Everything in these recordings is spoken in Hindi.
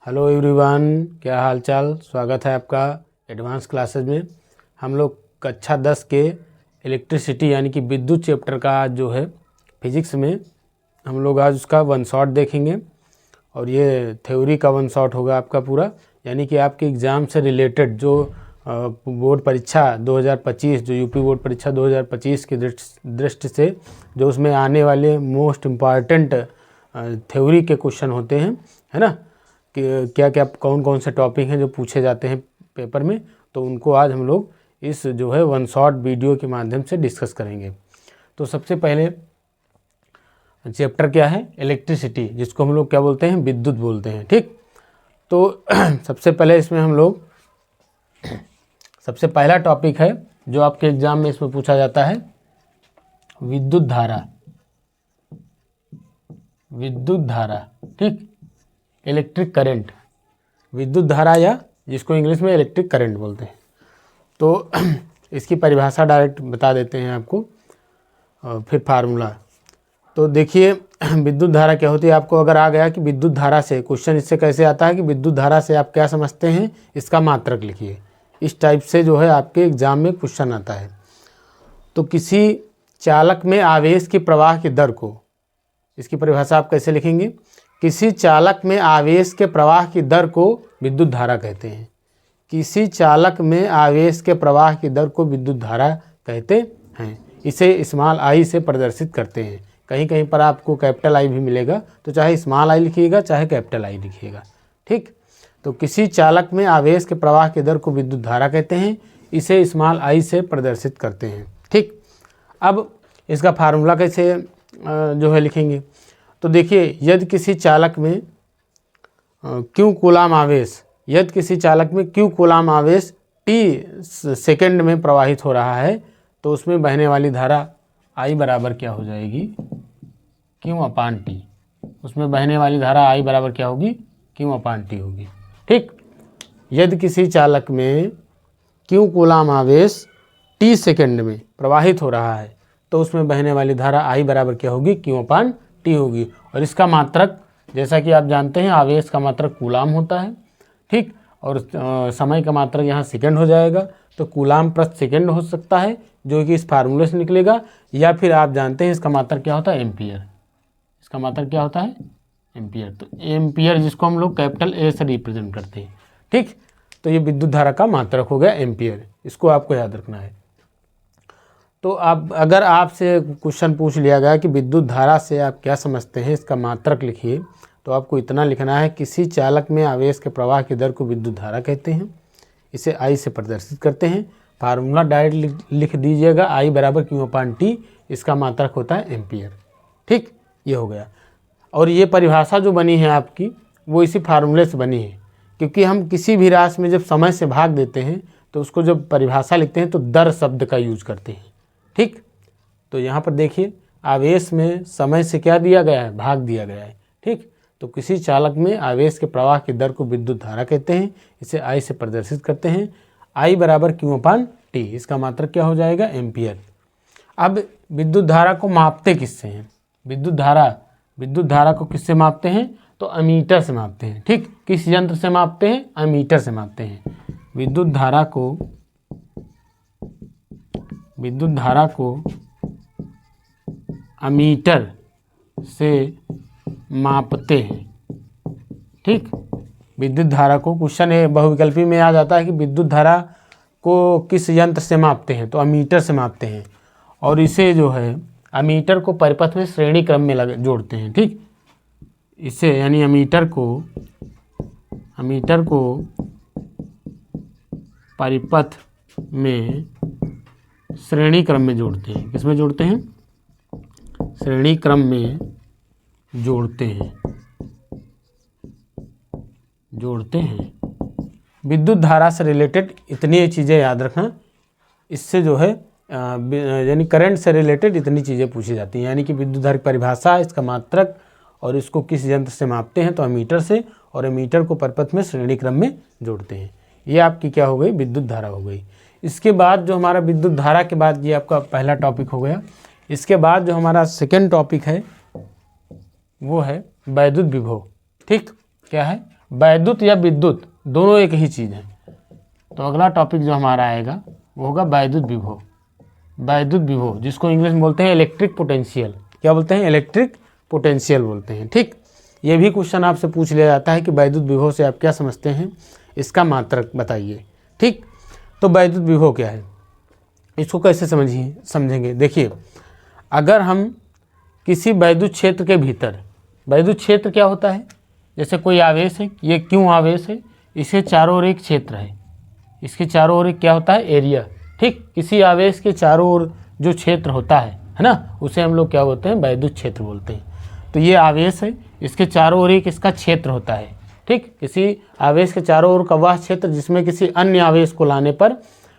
हेलो एवरीवन, क्या हाल चाल। स्वागत है आपका एडवांस क्लासेस में। हम लोग कक्षा 10 के इलेक्ट्रिसिटी यानी कि विद्युत चैप्टर का आज जो है फिजिक्स में हम लोग आज उसका वन शॉट देखेंगे। और ये थ्योरी का वन शॉट होगा आपका पूरा, यानी कि आपके एग्ज़ाम से रिलेटेड जो बोर्ड परीक्षा 2025 जो यूपी बोर्ड परीक्षा 2025 की दृष्टि से जो उसमें आने वाले मोस्ट इम्पॉर्टेंट थ्योरी के क्वेश्चन होते हैं, है ना, कि क्या क्या कौन कौन से टॉपिक हैं जो पूछे जाते हैं पेपर में, तो उनको आज हम लोग इस जो है वन शॉट वीडियो के माध्यम से डिस्कस करेंगे। तो सबसे पहले चैप्टर क्या है, इलेक्ट्रिसिटी, जिसको हम लोग क्या बोलते हैं, विद्युत बोलते हैं। ठीक, तो सबसे पहले इसमें हम लोग सबसे पहला टॉपिक है जो आपके एग्जाम में इसमें पूछा जाता है, विद्युत धारा। विद्युत धारा, ठीक, इलेक्ट्रिक करंट, विद्युत धारा या जिसको इंग्लिश में इलेक्ट्रिक करंट बोलते हैं। तो इसकी परिभाषा डायरेक्ट बता देते हैं आपको, फिर फार्मूला। तो देखिए विद्युत धारा क्या होती है, आपको अगर आ गया कि विद्युत धारा से क्वेश्चन, इससे कैसे आता है कि विद्युत धारा से आप क्या समझते हैं, इसका मात्रक लिखिए। इस टाइप से जो है आपके एग्जाम में क्वेश्चन आता है। तो किसी चालक में आवेश के प्रवाह की दर को, इसकी परिभाषा आप कैसे लिखेंगे, किसी चालक में आवेश के प्रवाह की दर को विद्युत धारा कहते हैं। किसी चालक में आवेश के प्रवाह की दर को विद्युत धारा कहते हैं। इसे स्मॉल आई से प्रदर्शित करते हैं। कहीं कहीं पर आपको कैपिटल आई भी मिलेगा, तो चाहे स्मॉल आई लिखिएगा चाहे कैपिटल आई लिखिएगा। ठीक, तो किसी चालक में आवेश के प्रवाह की दर को विद्युत धारा कहते हैं। इसे स्मॉल आई से प्रदर्शित करते हैं। ठीक, अब इसका फार्मूला कैसे जो है लिखेंगे, तो देखिए यदि किसी चालक में क्यू कूलाम आवेश, यदि किसी चालक में क्यू कूलाम आवेश टी सेकंड में प्रवाहित हो रहा है, तो उसमें बहने वाली धारा आई बराबर क्या हो जाएगी, क्यू अपान टी। उसमें बहने वाली धारा आई बराबर क्या होगी, क्यू अपान टी होगी। ठीक, यदि किसी चालक में क्यू कूलाम आवेश टी सेकंड में प्रवाहित हो रहा है, तो उसमें बहने वाली धारा आई बराबर क्या होगी, क्यू अपान टी होगी। और इसका मात्रक, जैसा कि आप जानते हैं, आवेश का मात्रक कूलाम होता है। ठीक, और समय का मात्रक यहाँ सेकंड हो जाएगा, तो कूलाम प्रति सेकंड हो सकता है, जो कि इस फार्मूले से निकलेगा। या फिर आप जानते हैं इसका मात्रक क्या होता है, एम्पियर। इसका मात्रक क्या होता है, एम्पियर। तो एम्पियर, जिसको हम लोग कैपिटल ए से रिप्रेजेंट करते हैं। ठीक, तो ये विद्युत धारा का मात्रक हो गया एम्पियर, इसको आपको याद रखना है। तो आप, अगर आपसे क्वेश्चन पूछ लिया गया कि विद्युत धारा से आप क्या समझते हैं, इसका मात्रक लिखिए, तो आपको इतना लिखना है, किसी चालक में आवेश के प्रवाह की दर को विद्युत धारा कहते हैं। इसे आई से प्रदर्शित करते हैं। फार्मूला डायरेक्ट लिख दीजिएगा, आई बराबर क्यू अपान टी, इसका मात्रक होता है एम्पियर। ठीक, ये हो गया। और ये परिभाषा जो बनी है आपकी, वो इसी फार्मूले से बनी है, क्योंकि हम किसी भी राशि में जब समय से भाग देते हैं, तो उसको जब परिभाषा लिखते हैं तो दर शब्द का यूज करते हैं। ठीक, तो यहाँ पर देखिए आवेश में समय से क्या दिया गया है, भाग दिया गया है। ठीक, तो किसी चालक में आवेश के प्रवाह की दर को विद्युत धारा कहते हैं। इसे आई से प्रदर्शित करते हैं। आई बराबर क्यू अपान टी, इसका मात्रक क्या हो जाएगा, एम्पियर। अब विद्युत धारा को मापते किससे हैं, विद्युत धारा को किससे मापते हैं, तो अमीटर से मापते हैं। ठीक, किस यंत्र से मापते हैं, अमीटर से मापते हैं। विद्युत धारा को अमीटर से मापते हैं। ठीक, विद्युत धारा को, क्वेश्चन बहुविकल्पी में आ जाता है कि विद्युत धारा को किस यंत्र से मापते हैं, तो अमीटर से मापते हैं। और इसे जो है अमीटर को परिपथ में श्रेणी क्रम में जोड़ते हैं। ठीक, इसे यानी अमीटर को परिपथ में श्रेणी क्रम में जोड़ते हैं। किसमें जोड़ते हैं, श्रेणी क्रम में जोड़ते हैं। विद्युत धारा से रिलेटेड इतनी चीज़ें याद रखना, इससे जो है यानी करंट से रिलेटेड इतनी चीज़ें पूछी जाती हैं। यानी कि विद्युत धारा की परिभाषा, इसका मात्रक, और इसको किस यंत्र से मापते हैं, तो अमीटर से, और अमीटर को परिपथ में श्रेणी क्रम में जोड़ते हैं। ये आपकी क्या हो गई, विद्युत धारा हो गई। इसके बाद जो हमारा विद्युत धारा के बाद, ये आपका पहला टॉपिक हो गया। इसके बाद जो हमारा सेकेंड टॉपिक है वो है वैद्युत विभव। ठीक, क्या है, वैद्युत या विद्युत दोनों एक ही चीज़ है। तो अगला टॉपिक जो हमारा आएगा वो होगा वैद्युत विभव। वैद्युत विभव जिसको इंग्लिश में बोलते हैं इलेक्ट्रिक पोटेंशियल। क्या बोलते हैं? इलेक्ट्रिक पोटेंशियल बोलते हैं। ठीक, ये भी क्वेश्चन आपसे पूछ लिया जाता है कि वैद्युत विभव से आप क्या समझते हैं, इसका मात्रक बताइए। ठीक, तो वैद्युत विभव क्या है, इसको कैसे समझेंगे? देखिए, अगर हम किसी वैद्युत क्षेत्र के भीतर, वैद्युत क्षेत्र क्या होता है? जैसे कोई आवेश है, ये क्यों आवेश है, इसके चारों ओर एक क्षेत्र है, इसके चारों ओर एक क्या होता है? एरिया। ठीक, किसी आवेश के चारों ओर जो क्षेत्र होता है ना, उसे हम लोग क्या बोलते हैं? वैद्युत क्षेत्र बोलते हैं। तो ये आवेश है, इसके चारों ओर एक इसका क्षेत्र होता है। ठीक, किसी आवेश के चारों ओर का वह क्षेत्र जिसमें किसी अन्य आवेश को लाने पर,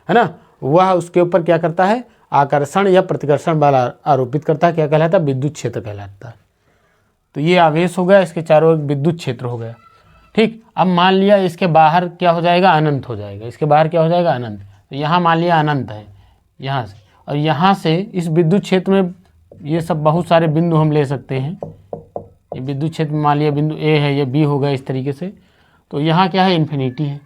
है ना, वह उसके ऊपर क्या करता है? आकर्षण या प्रतिकर्षण बल आरोपित करता है। क्या कहलाता है? विद्युत क्षेत्र कहलाता है। तो ये आवेश हो गया, इसके चारों ओर विद्युत क्षेत्र हो गया। ठीक, अब मान लिया इसके बाहर क्या हो जाएगा? अनंत हो जाएगा। इसके बाहर क्या हो जाएगा? अनंत। तो यहाँ मान लिया अनंत है यहाँ से, और यहाँ से इस विद्युत क्षेत्र में ये सब बहुत सारे बिंदु हम ले सकते हैं। ये विद्युत क्षेत्र में मान लिया बिंदु ए है, ये बी हो गया इस तरीके से। तो यहाँ क्या है? इन्फिनिटी है।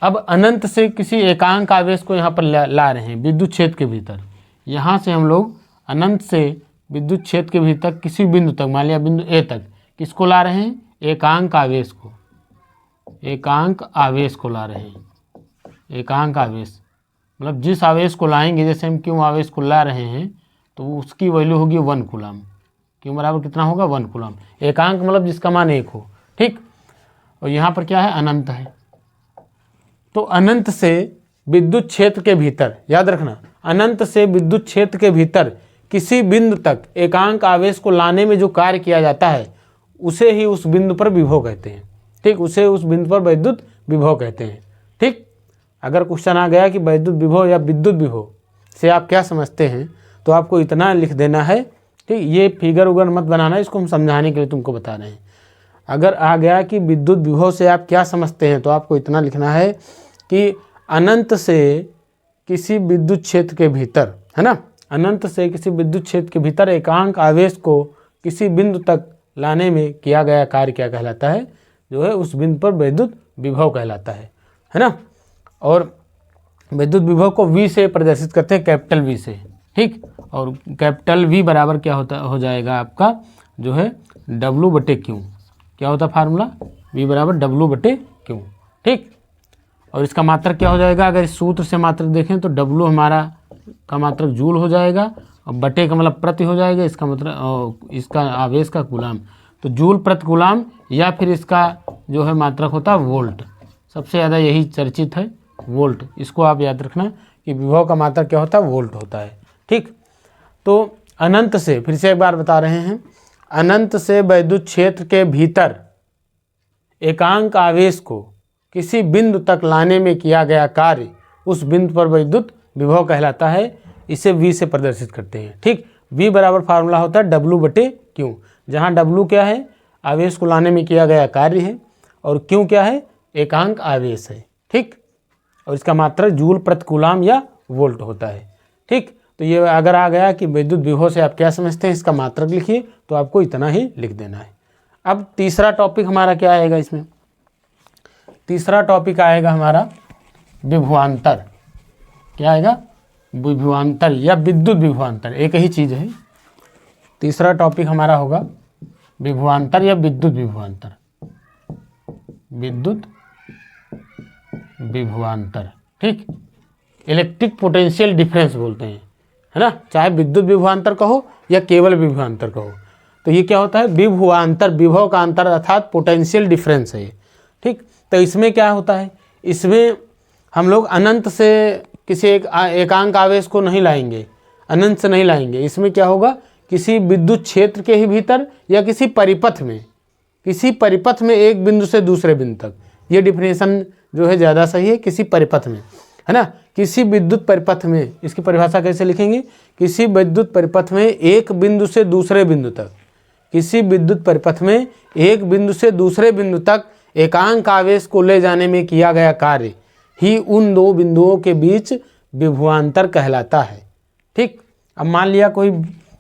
अब अनंत से किसी एकांक आवेश को यहाँ पर ला रहे हैं विद्युत क्षेत्र के भीतर। यहाँ से हम लोग अनंत से विद्युत क्षेत्र के भीतर किसी बिंदु तक, मान लिया बिंदु ए तक, किसको ला रहे हैं? एकांक आवेश को। एकांक आवेश को ला रहे हैं। एकांक आवेश मतलब जिस आवेश को लाएंगे, जैसे हम क्यों आवेश को ला रहे हैं, तो उसकी वैल्यू होगी 1 कूलम। क्यों बराबर कितना होगा? 1 कूलम। एकांक मतलब जिसका मान 1 हो। ठीक, और यहाँ पर क्या है? अनंत है। तो अनंत से विद्युत क्षेत्र के भीतर, याद रखना, अनंत से विद्युत क्षेत्र के भीतर किसी बिंदु तक एकांक आवेश को लाने में जो कार्य किया जाता है, उसे ही उस बिंदु पर विभव कहते हैं। ठीक, उसे उस बिंदु पर वैद्युत विभव कहते हैं। ठीक, अगर क्वेश्चन आ गया कि वैद्युत विभव या विद्युत विभव से आप क्या समझते हैं, तो आपको इतना लिख देना है। ठीक, ये फिगर उगर मत बनाना, इसको हम समझाने के लिए तुमको बता रहे हैं। अगर आ गया कि विद्युत विभव से आप क्या समझते हैं, तो आपको इतना लिखना है कि अनंत से किसी विद्युत क्षेत्र के भीतर, है ना, अनंत से किसी विद्युत क्षेत्र के भीतर एकांक आवेश को किसी बिंदु तक लाने में किया गया कार्य क्या कहलाता है? जो है उस बिंदु पर वैद्युत विभव कहलाता है ना। और विद्युत विभव को V से प्रदर्शित करते हैं, कैपिटल V से। ठीक, और कैपिटल V बराबर क्या हो जाएगा आपका, जो है W/Q। क्या होता है फार्मूला? V बराबर W/Q। ठीक, और इसका मात्रक क्या हो जाएगा? अगर इस सूत्र से मात्रक देखें तो W हमारा का मात्रक जूल हो जाएगा, और बटे का मतलब प्रति हो जाएगा, इसका मतलब इसका आवेश का कूलाम, तो जूल प्रति कूलाम, या फिर इसका जो है मात्रक होता है वोल्ट। सबसे ज़्यादा यही चर्चित है, वोल्ट। इसको आप याद रखना कि विभव का मात्रक क्या होता है? वोल्ट होता है। ठीक, तो अनंत से, फिर से एक बार बता रहे हैं, अनंत से विद्युत क्षेत्र के भीतर एकांक आवेश को किसी बिंदु तक लाने में किया गया कार्य उस बिंदु पर विद्युत विभव कहलाता है। इसे V से प्रदर्शित करते हैं। ठीक, V बराबर फार्मूला होता है W/Q, जहाँ W क्या है? आवेश को लाने में किया गया कार्य है, और Q क्या है? एकांक आवेश है। ठीक, और इसका मात्रक जूल प्रति कूलाम या वोल्ट होता है। ठीक, तो ये अगर आ गया कि विद्युत विभव से आप क्या समझते हैं, इसका मात्रक लिखिए, तो आपको इतना ही लिख देना है। अब तीसरा टॉपिक हमारा क्या आएगा इसमें? तीसरा टॉपिक आएगा हमारा विभवांतर। क्या आएगा? विभवांतर या विद्युत विभवांतर, एक ही चीज़ है। तीसरा टॉपिक हमारा होगा विभवांतर या विद्युत विभवांतर। विद्युत विभवांतर। ठीक, इलेक्ट्रिक पोटेंशियल डिफरेंस बोलते हैं, है ना, चाहे विद्युत विभवांतर कहो या केवल विभवांतर कहो। तो ये क्या होता है? विभवांतर, विभव का अंतर अर्थात पोटेंशियल डिफरेंस है। ठीक, तो इसमें क्या होता है? इसमें हम लोग अनंत से किसी एक एकांक आवेश को नहीं लाएंगे, अनंत से नहीं लाएंगे। इसमें क्या होगा? किसी विद्युत क्षेत्र के ही भीतर या किसी परिपथ में, किसी परिपथ में एक बिंदु से दूसरे बिंदु तक, ये डिफिनेशन जो है ज़्यादा सही है, किसी परिपथ में, है ना, किसी विद्युत परिपथ में। इसकी परिभाषा कैसे लिखेंगे? किसी विद्युत परिपथ में एक बिंदु से दूसरे बिंदु तक, किसी विद्युत परिपथ में एक बिंदु से दूसरे बिंदु तक एकांक आवेश को ले जाने में किया गया कार्य ही उन दो बिंदुओं के बीच विभवांतर कहलाता है। ठीक, अब मान लिया कोई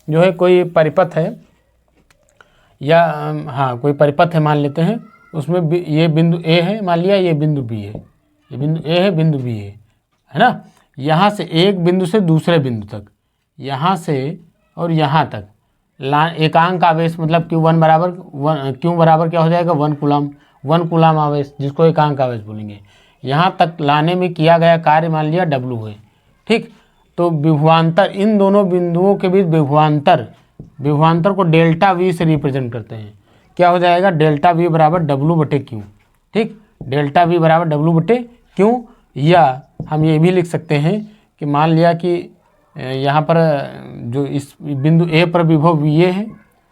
जो है कोई परिपथ है, या हाँ कोई परिपथ है मान लेते हैं, उसमें ये बिंदु ए है, मान लिया ये बिंदु बी है, ये बिंदु ए है, बिंदु बी है ना। यहाँ से एक बिंदु से दूसरे बिंदु तक, यहाँ से और यहाँ तक एकांक आवेश मतलब Q1 बराबर Q बराबर क्या हो जाएगा 1 कूलम, 1 कूलम आवेश जिसको एकांक आवेश बोलेंगे। यहाँ तक लाने में किया गया कार्य मान लिया W है, ठीक। तो विभवांतर, इन दोनों बिंदुओं के बीच विभवांतर को डेल्टा V से रिप्रेजेंट करते हैं। क्या हो जाएगा डेल्टा V बराबर W/Q, ठीक। डेल्टा V बराबर W/Q, या हम ये भी लिख सकते हैं कि मान लिया कि यहाँ पर जो इस बिंदु ए पर विभव VA है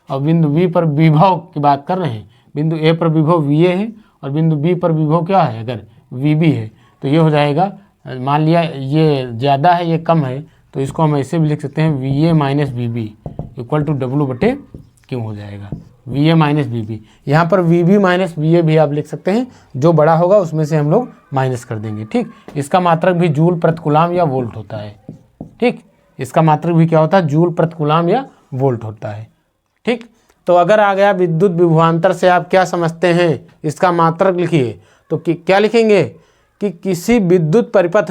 और बिंदु B पर विभव की बात कर रहे हैं, बिंदु ए पर विभव VA है और बिंदु B पर विभव क्या है अगर VB है, तो ये हो जाएगा, मान लिया ये ज़्यादा है ये कम है, तो इसको हम ऐसे भी लिख सकते हैं VA minus VB equal to W/Q हो जाएगा, VA माइनस VB। यहाँ पर VB माइनस VA भी आप लिख सकते हैं, जो बड़ा होगा उसमें से हम लोग माइनस कर देंगे, ठीक। इसका मात्रक भी जूल प्रति कूलम या वोल्ट होता है, ठीक। इसका मात्रक भी क्या होता है जूल प्रति कूलम या वोल्ट होता है, ठीक। तो अगर आ गया विद्युत विभवांतर से आप क्या समझते हैं, इसका मात्रक लिखिए, तो क्या लिखेंगे कि किसी विद्युत परिपथ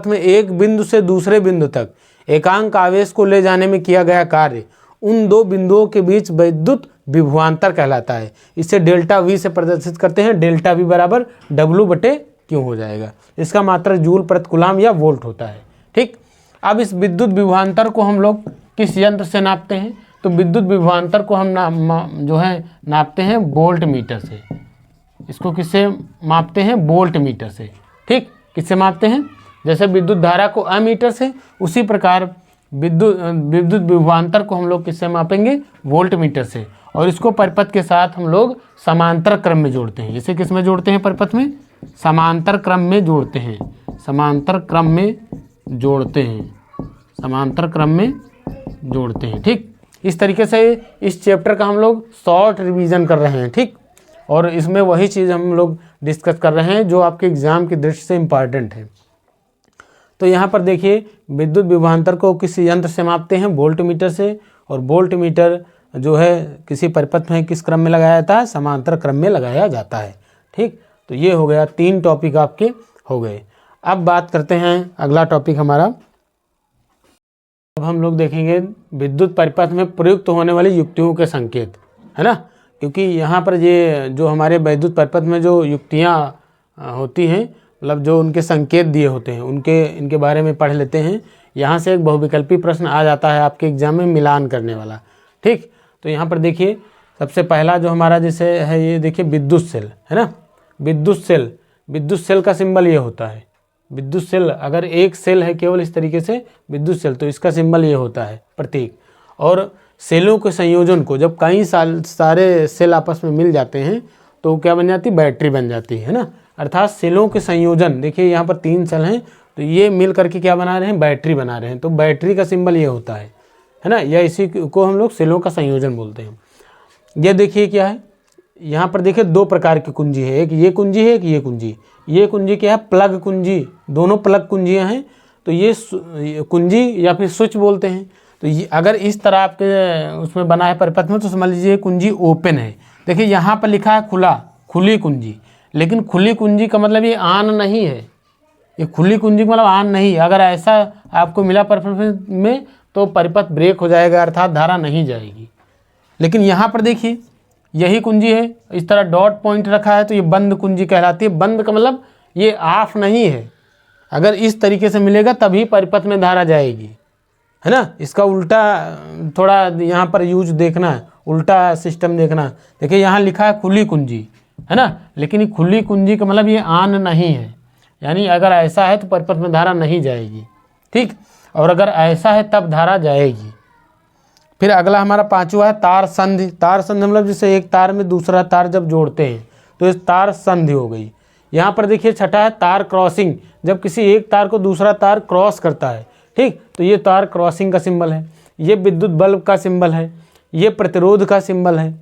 में एक बिंदु से दूसरे बिंदु तक एकांक आवेश को ले जाने में किया गया कार्य उन दो बिंदुओं के बीच विद्युत विभवांतर कहलाता है। इसे डेल्टा V से प्रदर्शित करते हैं, डेल्टा V बराबर W/Q हो जाएगा। इसका मात्रक जूल प्रति कूलम या वोल्ट होता है, ठीक। अब इस विद्युत विभवांतर को हम लोग किस यंत्र से नापते हैं, तो विद्युत विभवांतर को हम नापते हैं वोल्ट मीटर से। इसको किससे मापते हैं, वोल्ट मीटर से, ठीक। किससे मापते हैं, जैसे विद्युत धारा को अमीटर से, उसी प्रकार विद्युत विभवांतर को हम लोग किससे मापेंगे, वोल्ट मीटर से। और इसको परिपथ के साथ हम लोग समांतर क्रम में जोड़ते हैं। इसे किस में जोड़ते हैं, परिपथ में समांतर क्रम में जोड़ते हैं, समांतर क्रम में जोड़ते हैं, ठीक। इस तरीके से इस चैप्टर का हम लोग शॉर्ट रिवीजन कर रहे हैं, ठीक। और इसमें वही चीज़ हम लोग डिस्कस कर रहे हैं जो आपके एग्ज़ाम की दृष्टि से इम्पॉर्टेंट है। तो यहाँ पर देखिए विद्युत विभवांतर को किस यंत्र से मापते हैं, वोल्ट मीटर से। और वोल्ट मीटर जो है किसी परिपथ में किस क्रम में लगाया जाता है, समांतर क्रम में लगाया जाता है, ठीक। तो ये हो गया, 3 टॉपिक आपके हो गए। अब बात करते हैं अगला टॉपिक हमारा। अब हम लोग देखेंगे विद्युत परिपथ में प्रयुक्त होने वाली युक्तियों के संकेत, है ना। क्योंकि यहाँ पर ये जो हमारे विद्युत परिपथ में जो युक्तियाँ होती हैं, मतलब जो उनके संकेत दिए होते हैं, इनके बारे में पढ़ लेते हैं। यहाँ से एक बहुविकल्पी प्रश्न आ जाता है आपके एग्जाम में मिलान करने वाला, ठीक। तो यहाँ पर देखिए सबसे पहला जो हमारा जैसे है, ये देखिए विद्युत सेल, है ना। विद्युत सेल का सिंबल ये होता है। विद्युत सेल अगर एक सेल है केवल इस तरीके से विद्युत सेल, तो इसका सिंबल ये होता है प्रतीक। और सेलों के संयोजन को जब कई सारे सेल आपस में मिल जाते हैं तो क्या बन जाती, बैटरी बन जाती है ना। अर्थात सेलों के संयोजन, देखिए यहाँ पर 3 सेल हैं तो ये मिल करके क्या बना रहे हैं, बैटरी बना रहे हैं। तो बैटरी का सिंबल ये होता है ना। या इसी को हम लोग सेलों का संयोजन बोलते हैं। ये देखिए क्या है, यहाँ पर देखिए 2 प्रकार की कुंजी है, एक ये कुंजी है, एक ये कुंजी। ये कुंजी क्या है, प्लग कुंजी, दोनों प्लग कुंजियाँ हैं। तो ये कुंजी या फिर स्विच बोलते हैं। तो ये अगर इस तरह आपके उसमें बना है परिपथ में, तो समझ लीजिए कुंजी ओपन है। देखिए यहाँ पर लिखा है खुली कुंजी, लेकिन खुली कुंजी का मतलब ये ऑन नहीं है। ये खुली कुंजी का मतलब ऑन नहीं। अगर ऐसा आपको मिला परिपथ में तो परिपथ ब्रेक हो जाएगा, अर्थात धारा नहीं जाएगी। लेकिन यहाँ पर देखिए यही कुंजी है, इस तरह डॉट पॉइंट रखा है, तो ये बंद कुंजी कहलाती है। बंद का मतलब ये ऑफ नहीं है। अगर इस तरीके से मिलेगा तभी परिपथ में धारा जाएगी, है ना। इसका उल्टा थोड़ा यहाँ पर यूज देखना है, उल्टा सिस्टम देखना। देखिए यहाँ लिखा है खुली कुंजी, है ना, लेकिन ये खुली कुंजी का मतलब ये ऑन नहीं है। यानी अगर ऐसा है तो परिपथ में धारा नहीं जाएगी, ठीक। और अगर ऐसा है तब धारा जाएगी। फिर अगला हमारा 5वां है तार संधि। तार संधि मतलब जैसे एक तार में दूसरा तार जब जोड़ते हैं तो इस तार संधि हो गई। यहाँ पर देखिए 6ठा है तार क्रॉसिंग, जब किसी एक तार को दूसरा तार क्रॉस करता है, ठीक। तो ये तार क्रॉसिंग का सिंबल है। ये विद्युत बल्ब का सिंबल है। ये प्रतिरोध का सिंबल है।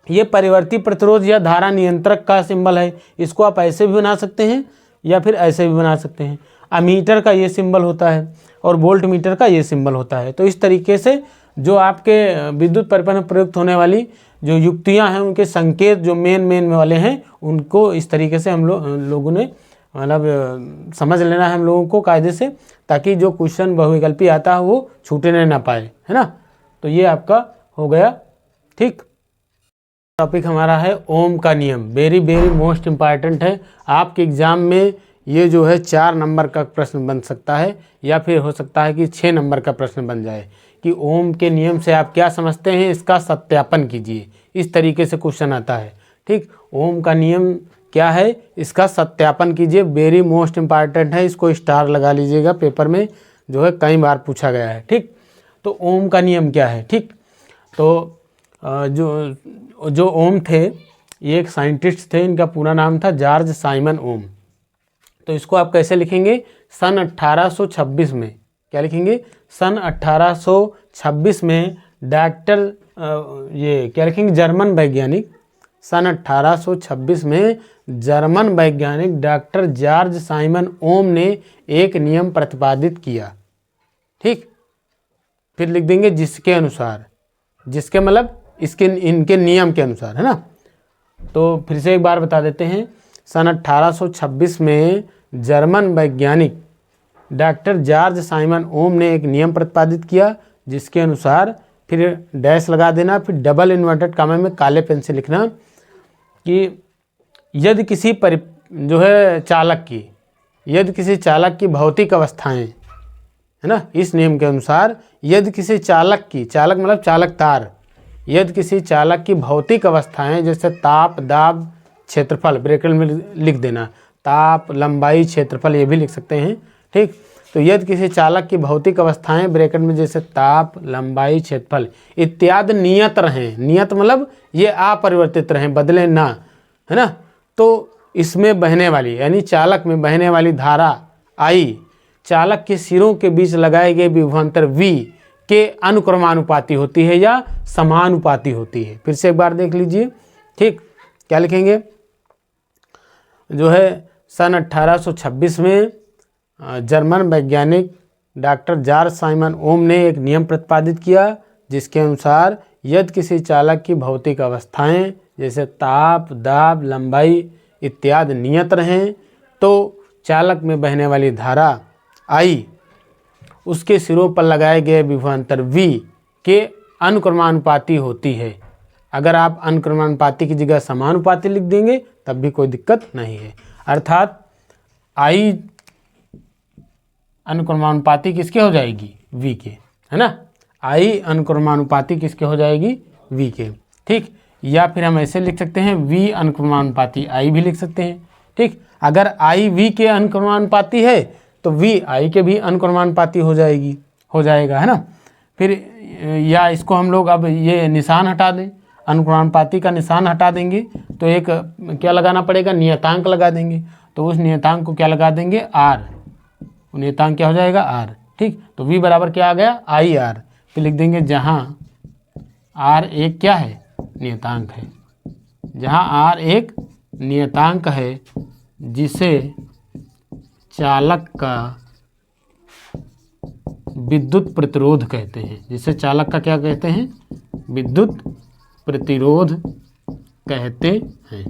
ये परिवर्ती प्रतिरोध या धारा नियंत्रक का सिंबल है। इसको आप ऐसे भी बना सकते हैं या फिर ऐसे भी बना सकते हैं। अमीटर का ये सिंबल होता है और वोल्ट मीटर का ये सिंबल होता है। तो इस तरीके से जो आपके विद्युत परिपथ में प्रयुक्त होने वाली जो युक्तियां हैं, उनके संकेत जो मेन वाले हैं, उनको इस तरीके से हम लोगों ने मतलब समझ लेना है हम लोगों को कायदे से, ताकि जो क्वेश्चन बहुविकल्पी आता है वो छूटने ना पाए, है ना। तो ये आपका हो गया। ठीक, टॉपिक हमारा है ओम का नियम। वेरी मोस्ट इम्पॉर्टेंट है। आपके एग्ज़ाम में ये जो है 4 नंबर का प्रश्न बन सकता है, या फिर हो सकता है कि 6 नंबर का प्रश्न बन जाए कि ओम के नियम से आप क्या समझते हैं, इसका सत्यापन कीजिए। इस तरीके से क्वेश्चन आता है। ठीक, ओम का नियम क्या है, इसका सत्यापन कीजिए। वेरी मोस्ट इम्पॉर्टेंट है, इसको स्टार लगा लीजिएगा, पेपर में जो है कई बार पूछा गया है। ठीक, तो ओम का नियम क्या है। ठीक, तो जो ओम थे, ये एक साइंटिस्ट थे, इनका पूरा नाम था जॉर्ज साइमन ओम। तो इसको आप कैसे लिखेंगे, सन 1826 में, क्या लिखेंगे, सन 1826 में डॉक्टर ये क्या लिखेंगे, जर्मन वैज्ञानिक, सन 1826 में जर्मन वैज्ञानिक डॉक्टर जॉर्ज साइमन ओम ने एक नियम प्रतिपादित किया। ठीक, फिर लिख देंगे जिसके अनुसार, जिसके मतलब इसके इनके नियम के अनुसार, है ना। तो फिर से एक बार बता देते हैं, सन 1826 में जर्मन वैज्ञानिक डॉक्टर जॉर्ज साइमन ओम ने एक नियम प्रतिपादित किया, जिसके अनुसार, फिर डैश लगा देना, फिर डबल इन्वर्टेड कामा में काले पेन से लिखना कि यदि किसी जो है चालक की, यदि किसी चालक की भौतिक अवस्थाएं, है ना, इस नियम के अनुसार यदि किसी चालक की, चालक मतलब चालक तार, यदि किसी चालक की भौतिक अवस्थाएं जैसे ताप, दाब, क्षेत्रफल, ब्रैकेट में लिख देना, ताप, लंबाई, क्षेत्रफल, ये भी लिख सकते हैं। ठीक, तो यदि किसी चालक की भौतिक अवस्थाएं ब्रैकेट में जैसे ताप, लंबाई, क्षेत्रफल इत्यादि नियत रहें, नियत मतलब ये अपरिवर्तित रहें, बदले ना, है ना। तो इसमें बहने वाली, यानी चालक में बहने वाली धारा आई चालक के सिरों के बीच लगाए गए विभवांतर V के अनुक्रमानुपाती होती है या समानुपाती होती है। फिर से एक बार देख लीजिए। ठीक, क्या लिखेंगे, जो है सन 1826 में जर्मन वैज्ञानिक डॉक्टर जॉर्ज साइमन ओम ने एक नियम प्रतिपादित किया, जिसके अनुसार यदि किसी चालक की भौतिक अवस्थाएं जैसे ताप, दाब, लंबाई इत्यादि नियत रहें, तो चालक में बहने वाली धारा I उसके सिरों पर लगाए गए विभवांतर V के अनुक्रमानुपाती होती है। अगर आप अनुक्रमानुपाती की जगह समानुपाती लिख देंगे तब भी कोई दिक्कत नहीं है। अर्थात I अनुक्रमानुपाती किसके हो जाएगी, V के, है ना। I अनुक्रमानुपाती किसके हो जाएगी, V के। ठीक, या फिर हम ऐसे लिख सकते हैं, V अनुक्रमानुपाती I भी लिख सकते हैं। ठीक, अगर I V के अनुक्रमानुपाती है तो V I के भी अनुक्रमानुपाती हो जाएगा, है ना। फिर या इसको हम लोग अब ये निशान हटा दें, अनुक्रमानुपाती का निशान हटा देंगे, तो एक क्या लगाना पड़ेगा, नियतांक लगा देंगे। तो उस नियतांक को क्या लगा देंगे, R, नियतांक क्या हो जाएगा, R। ठीक, तो V बराबर क्या आ गया, IR। फिर लिख देंगे जहाँ R एक क्या है, नियतांक है, जहाँ R एक नियतांक है जिसे चालक का विद्युत प्रतिरोध कहते हैं, जिसे चालक का क्या कहते हैं, विद्युत प्रतिरोध कहते हैं।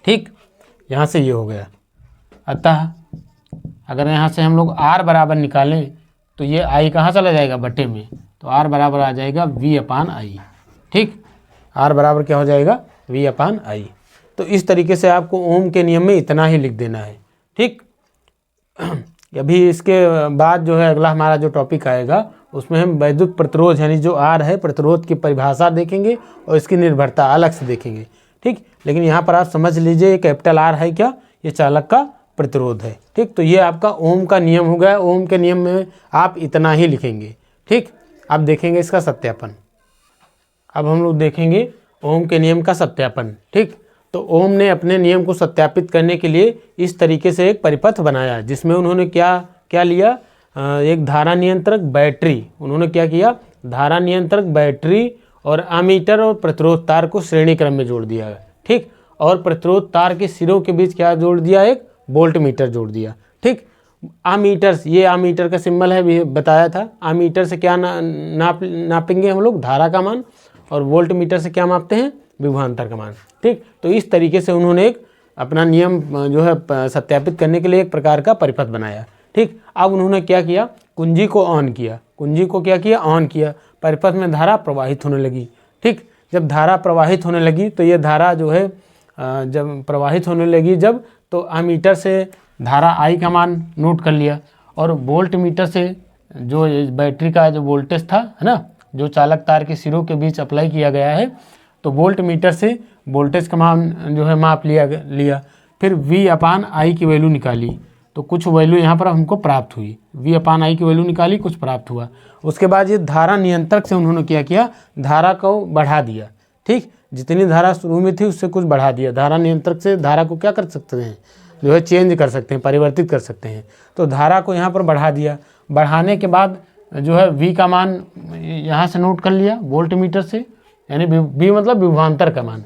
ठीक, यहाँ से ये हो गया। अतः अगर यहाँ से हम लोग R बराबर निकालें तो ये I कहाँ चला जाएगा, बटे में, तो R बराबर आ जाएगा V/I। ठीक, R बराबर क्या हो जाएगा, V/I। तो इस तरीके से आपको ओम के नियम में इतना ही लिख देना है। ठीक, अभी इसके बाद जो है अगला हमारा जो टॉपिक आएगा उसमें हम वैद्युत प्रतिरोध यानी जो R है प्रतिरोध की परिभाषा देखेंगे और इसकी निर्भरता अलग से देखेंगे। ठीक, लेकिन यहाँ पर आप समझ लीजिए ये कैपिटल R है क्या, ये चालक का प्रतिरोध है। ठीक, तो ये आपका ओम का नियम हो गया। ओम के नियम में आप इतना ही लिखेंगे। ठीक, अब देखेंगे इसका सत्यापन। अब हम लोग देखेंगे ओम के नियम का सत्यापन। ठीक, तो ओम ने अपने नियम को सत्यापित करने के लिए इस तरीके से एक परिपथ बनाया, जिसमें उन्होंने क्या लिया, एक धारा नियंत्रक बैटरी, उन्होंने क्या किया, धारा नियंत्रक बैटरी और अमीटर और प्रतिरोध तार को श्रेणी क्रम में जोड़ दिया। ठीक, और प्रतिरोध तार के सिरों के बीच क्या जोड़ दिया, एक वोल्ट मीटर जोड़ दिया। ठीक, आमीटर, ये आमीटर का सिंबल है, भी बताया था। आमीटर से क्या नापेंगे हम लोग, धारा का मान, और वोल्ट मीटर से क्या मापते हैं, विभवांतर का मान। ठीक, तो इस तरीके से उन्होंने एक अपना नियम जो है सत्यापित करने के लिए एक प्रकार का परिपथ बनाया। ठीक, अब उन्होंने क्या किया, कुंजी को ऑन किया, कुंजी को क्या किया, ऑन किया, परिपथ में धारा प्रवाहित होने लगी। ठीक, जब धारा प्रवाहित होने लगी तो ये धारा जो है जब प्रवाहित होने लगी जब, तो अमीटर से धारा आई का मान नोट कर लिया, और वोल्ट मीटर से जो बैटरी का जो वोल्टेज था, है ना, जो चालक तार के सिरों के बीच अप्लाई किया गया है, तो वोल्ट मीटर से वोल्टेज का मान जो है माप लिया। फिर V/I की वैल्यू निकाली, तो कुछ वैल्यू यहाँ पर हमको प्राप्त हुई, V/I की वैल्यू निकाली, कुछ प्राप्त हुआ। उसके बाद ये धारा नियंत्रक से उन्होंने क्या किया, धारा को बढ़ा दिया। ठीक, जितनी धारा शुरू में थी उससे कुछ बढ़ा दिया। धारा नियंत्रक से धारा को क्या कर सकते हैं, जो है चेंज कर सकते हैं, परिवर्तित कर सकते हैं। तो धारा को यहाँ पर बढ़ा दिया। बढ़ाने के बाद जो है V का मान यहाँ से नोट कर लिया वोल्ट मीटर से, यानी V मतलब विभवांतर का मान,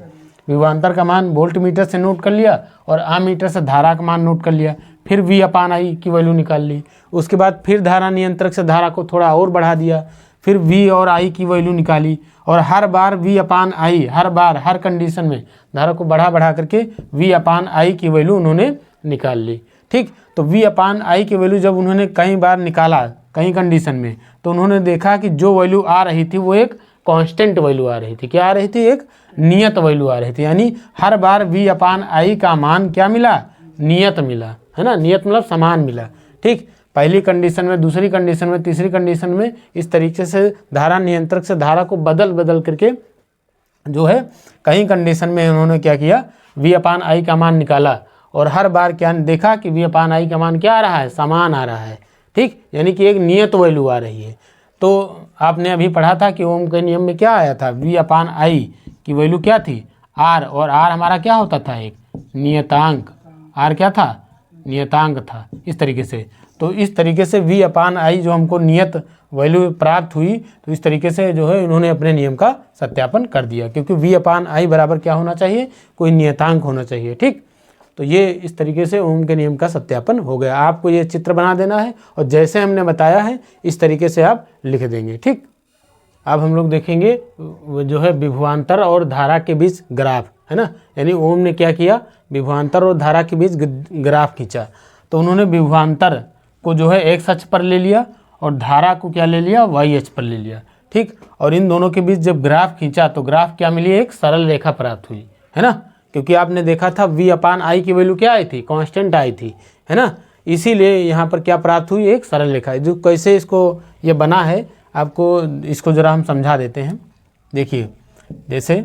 विभवांतर का मान वोल्ट मीटर से नोट कर लिया, और आमीटर से धारा का मान नोट कर लिया। फिर V/I की वैल्यू निकाल ली। उसके बाद फिर धारा नियंत्रक से धारा को थोड़ा और बढ़ा दिया, फिर V और I की वैल्यू निकाली, और हर बार V/I, हर बार हर कंडीशन में धारा को बढ़ा करके V/I की वैल्यू उन्होंने निकाल ली। ठीक, तो V/I की वैल्यू जब उन्होंने कई बार निकाला कई कंडीशन में, तो उन्होंने देखा कि जो वैल्यू आ रही थी वो एक कांस्टेंट वैल्यू आ रही थी। क्या आ रही थी, एक नियत वैल्यू आ रही थी, यानी हर बार V/I का मान क्या मिला, नियत मिला, है ना, नियत मतलब समान मिला। ठीक, पहली कंडीशन में, दूसरी कंडीशन में, तीसरी कंडीशन में, इस तरीके से धारा नियंत्रक से धारा को बदल करके जो है कई कंडीशन में उन्होंने क्या किया, V/I का मान निकाला, और हर बार क्या देखा कि V/I का मान क्या आ रहा है, समान आ रहा है। ठीक, यानी कि एक नियत वैल्यू आ रही है। तो आपने अभी पढ़ा था कि ओम के नियम में क्या आया था, V/I की वैल्यू क्या थी, R, और R हमारा क्या होता था, एक नियतांक। R क्या था, नियतांक था। इस तरीके से, तो इस तरीके से V/I जो हमको नियत वैल्यू प्राप्त हुई, तो इस तरीके से जो है इन्होंने अपने नियम का सत्यापन कर दिया, क्योंकि V/I बराबर क्या होना चाहिए, कोई नियतांक होना चाहिए। ठीक, तो ये इस तरीके से ओम के नियम का सत्यापन हो गया। आपको ये चित्र बना देना है, और जैसे हमने बताया है इस तरीके से आप लिख देंगे। ठीक, अब हम लोग देखेंगे जो है विभवांतर और धारा के बीच ग्राफ, है ना, यानी ओम ने क्या किया, विभवांतर और धारा के बीच ग्राफ खींचा। तो उन्होंने विभवांतर को जो है x अक्ष पर ले लिया, और धारा को क्या ले लिया, y अक्ष पर ले लिया। ठीक, और इन दोनों के बीच जब ग्राफ खींचा तो ग्राफ क्या मिली, एक सरल रेखा प्राप्त हुई, है ना, क्योंकि आपने देखा था V/I की वैल्यू क्या आई थी, कांस्टेंट आई थी, है ना, इसीलिए यहाँ पर क्या प्राप्त हुई, एक सरल रेखा। जो कैसे इसको ये बना है, आपको इसको ज़रा हम समझा देते हैं। देखिए, जैसे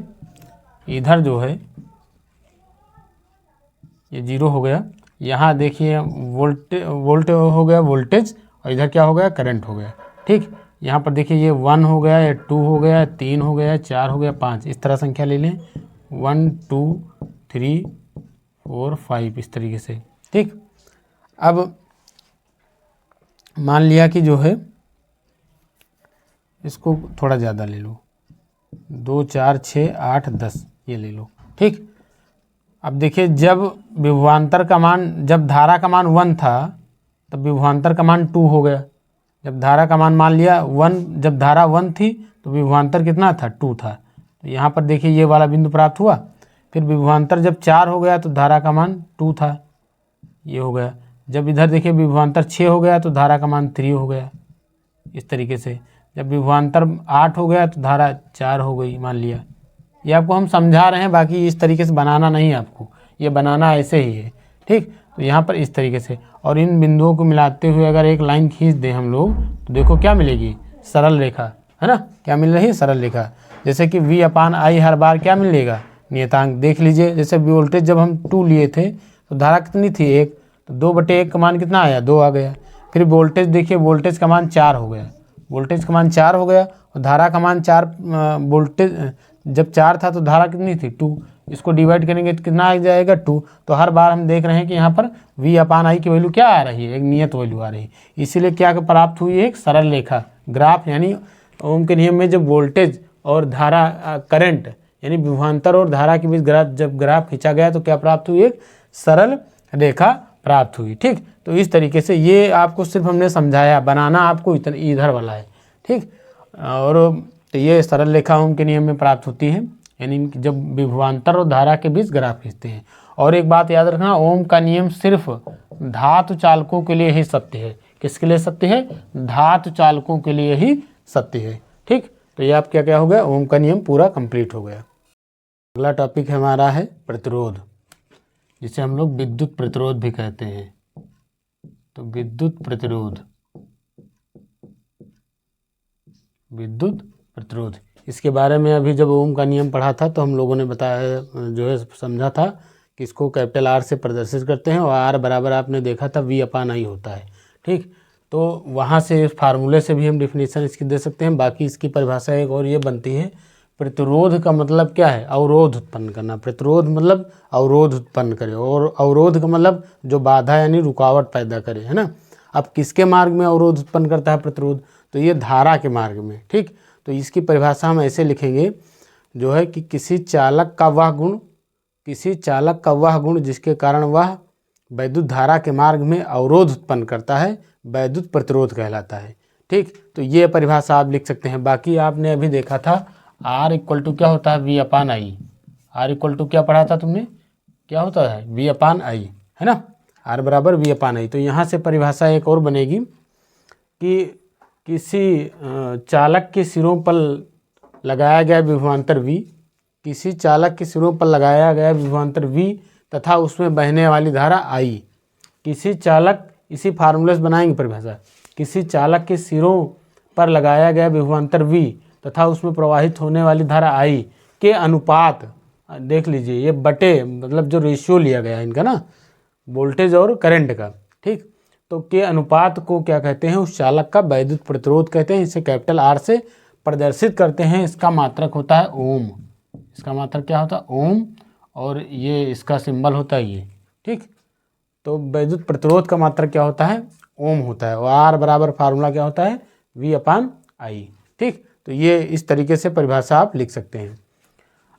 इधर जो है ये 0 हो गया, यहाँ देखिए वोल्ट हो गया वोल्टेज, और इधर क्या हो गया, करंट हो गया। ठीक, यहाँ पर देखिए ये 1 हो गया, ये 2 हो गया, 3 हो गया, 4 हो गया, 5, इस तरह संख्या ले लें, 1 2 3 4 5, इस तरीके से। ठीक, अब मान लिया कि जो है इसको थोड़ा ज़्यादा ले लो, 2 4 6 8 10 ये ले लो। ठीक, अब देखिए जब विभवांतर का मान, जब धारा का मान 1 था तब विभवांतर का मान 2 हो गया। जब धारा का मान लिया 1, जब धारा 1 थी तो विभवांतर कितना था, 2 था। तो यहाँ पर देखिए ये वाला बिंदु प्राप्त हुआ। फिर विभवांतर जब 4 हो गया तो धारा का मान 2 था, ये हो गया। जब इधर देखिए विभवांतर 6 हो गया तो धारा का मान 3 हो गया, इस तरीके से। जब विभवांतर 8 हो गया तो धारा 4 हो गई, मान लिया। ये आपको हम समझा रहे हैं, बाकी इस तरीके से बनाना नहीं है आपको, ये बनाना ऐसे ही है। ठीक, तो यहाँ पर इस तरीके से, और इन बिंदुओं को मिलाते हुए अगर एक लाइन खींच दें हम लोग, तो देखो क्या मिलेगी, सरल रेखा, है ना, क्या मिल रही है, सरल रेखा। जैसे कि V/I हर बार क्या मिलेगा, नियतांक। देख लीजिए, जैसे वोल्टेज जब हम 2 लिए थे तो धारा कितनी थी, 1, तो 2/1 का मान कितना आया, 2 आ गया। फिर वोल्टेज देखिए, वोल्टेज का मान 4 हो गया, वोल्टेज का मान 4 हो गया, और धारा का मान 4, वोल्टेज जब 4 था तो धारा कितनी थी, 2, इसको डिवाइड करेंगे तो कितना आ जाएगा, 2। तो हर बार हम देख रहे हैं कि यहाँ पर V/I की वैल्यू क्या आ रही है, एक नियत वैल्यू आ रही है। इसीलिए क्या प्राप्त हुई, एक सरल रेखा, ग्राफ। यानी ओम के नियम में जब वोल्टेज और धारा करंट यानी विभवांतर और धारा के बीच जब ग्राफ खींचा गया तो क्या प्राप्त हुई, एक सरल रेखा प्राप्त हुई। ठीक, तो इस तरीके से ये आपको सिर्फ हमने समझाया, बनाना आपको इधर वाला है। ठीक, और तो ये सरल रेखा ओम के नियम में प्राप्त होती है, यानी जब विभवांतर और धारा के बीच ग्राफ खींचते हैं। और एक बात याद रखना, ओम का नियम सिर्फ धातु चालकों के लिए ही सत्य है। किसके लिए सत्य है? धातु चालकों के लिए ही सत्य है। ठीक, तो ये आप क्या हो गया, ओम का नियम पूरा कंप्लीट हो गया। अगला टॉपिक हमारा है प्रतिरोध, जिसे हम लोग विद्युत प्रतिरोध भी कहते हैं। तो विद्युत प्रतिरोध, विद्युत प्रतिरोध, इसके बारे में अभी जब ओम का नियम पढ़ा था तो हम लोगों ने बताया, जो है समझा था कि इसको कैपिटल आर से प्रदर्शित करते हैं और आर बराबर आपने देखा था V/I होता है। ठीक, तो वहाँ से फार्मूले से भी हम डिफिनीशन इसकी दे सकते हैं। बाकी इसकी परिभाषा एक और ये बनती है, प्रतिरोध का मतलब क्या है? अवरोध उत्पन्न करना। प्रतिरोध मतलब अवरोध उत्पन्न करे, और अवरोध का मतलब जो बाधा यानी रुकावट पैदा करे, है ना। अब किसके मार्ग में अवरोध उत्पन्न करता है प्रतिरोध? तो ये धारा के मार्ग में। ठीक, तो इसकी परिभाषा हम ऐसे लिखेंगे, जो है कि किसी चालक का वह गुण जिसके कारण वह वैद्युत धारा के मार्ग में अवरोध उत्पन्न करता है, वैद्युत प्रतिरोध कहलाता है। ठीक, तो ये परिभाषा आप लिख सकते हैं। बाकी आपने अभी देखा था R = क्या होता है? V/I। R = क्या पढ़ा था तुमने? क्या होता है? V/I, है ना। R बराबर V/I। तो यहाँ से परिभाषा एक और बनेगी कि किसी चालक के सिरों पर लगाया गया विभवांतर V, किसी चालक के सिरों पर लगाया गया विभवांतर V तथा उसमें बहने वाली धारा I। किसी चालक, इसी फार्मूले से बनाएंगे परिभाषा, किसी चालक के सिरों पर लगाया गया विभवांतर V तथा उसमें प्रवाहित होने वाली धारा I के अनुपात, देख लीजिए ये बटे, मतलब जो रेशियो लिया गया है इनका ना, वोल्टेज और करंट का। ठीक, तो के अनुपात को क्या कहते हैं? उस चालक का वैद्युत प्रतिरोध कहते हैं। इसे कैपिटल R से प्रदर्शित करते हैं। इसका मात्रक होता है ओम। इसका मात्रक क्या होता है? ओम, और ये इसका सिंबल होता है ये। ठीक, तो वैद्युत प्रतिरोध का मात्रक क्या होता है? ओम होता है। और R बराबर फार्मूला क्या होता है? V/I। ठीक, तो ये इस तरीके से परिभाषा आप लिख सकते हैं।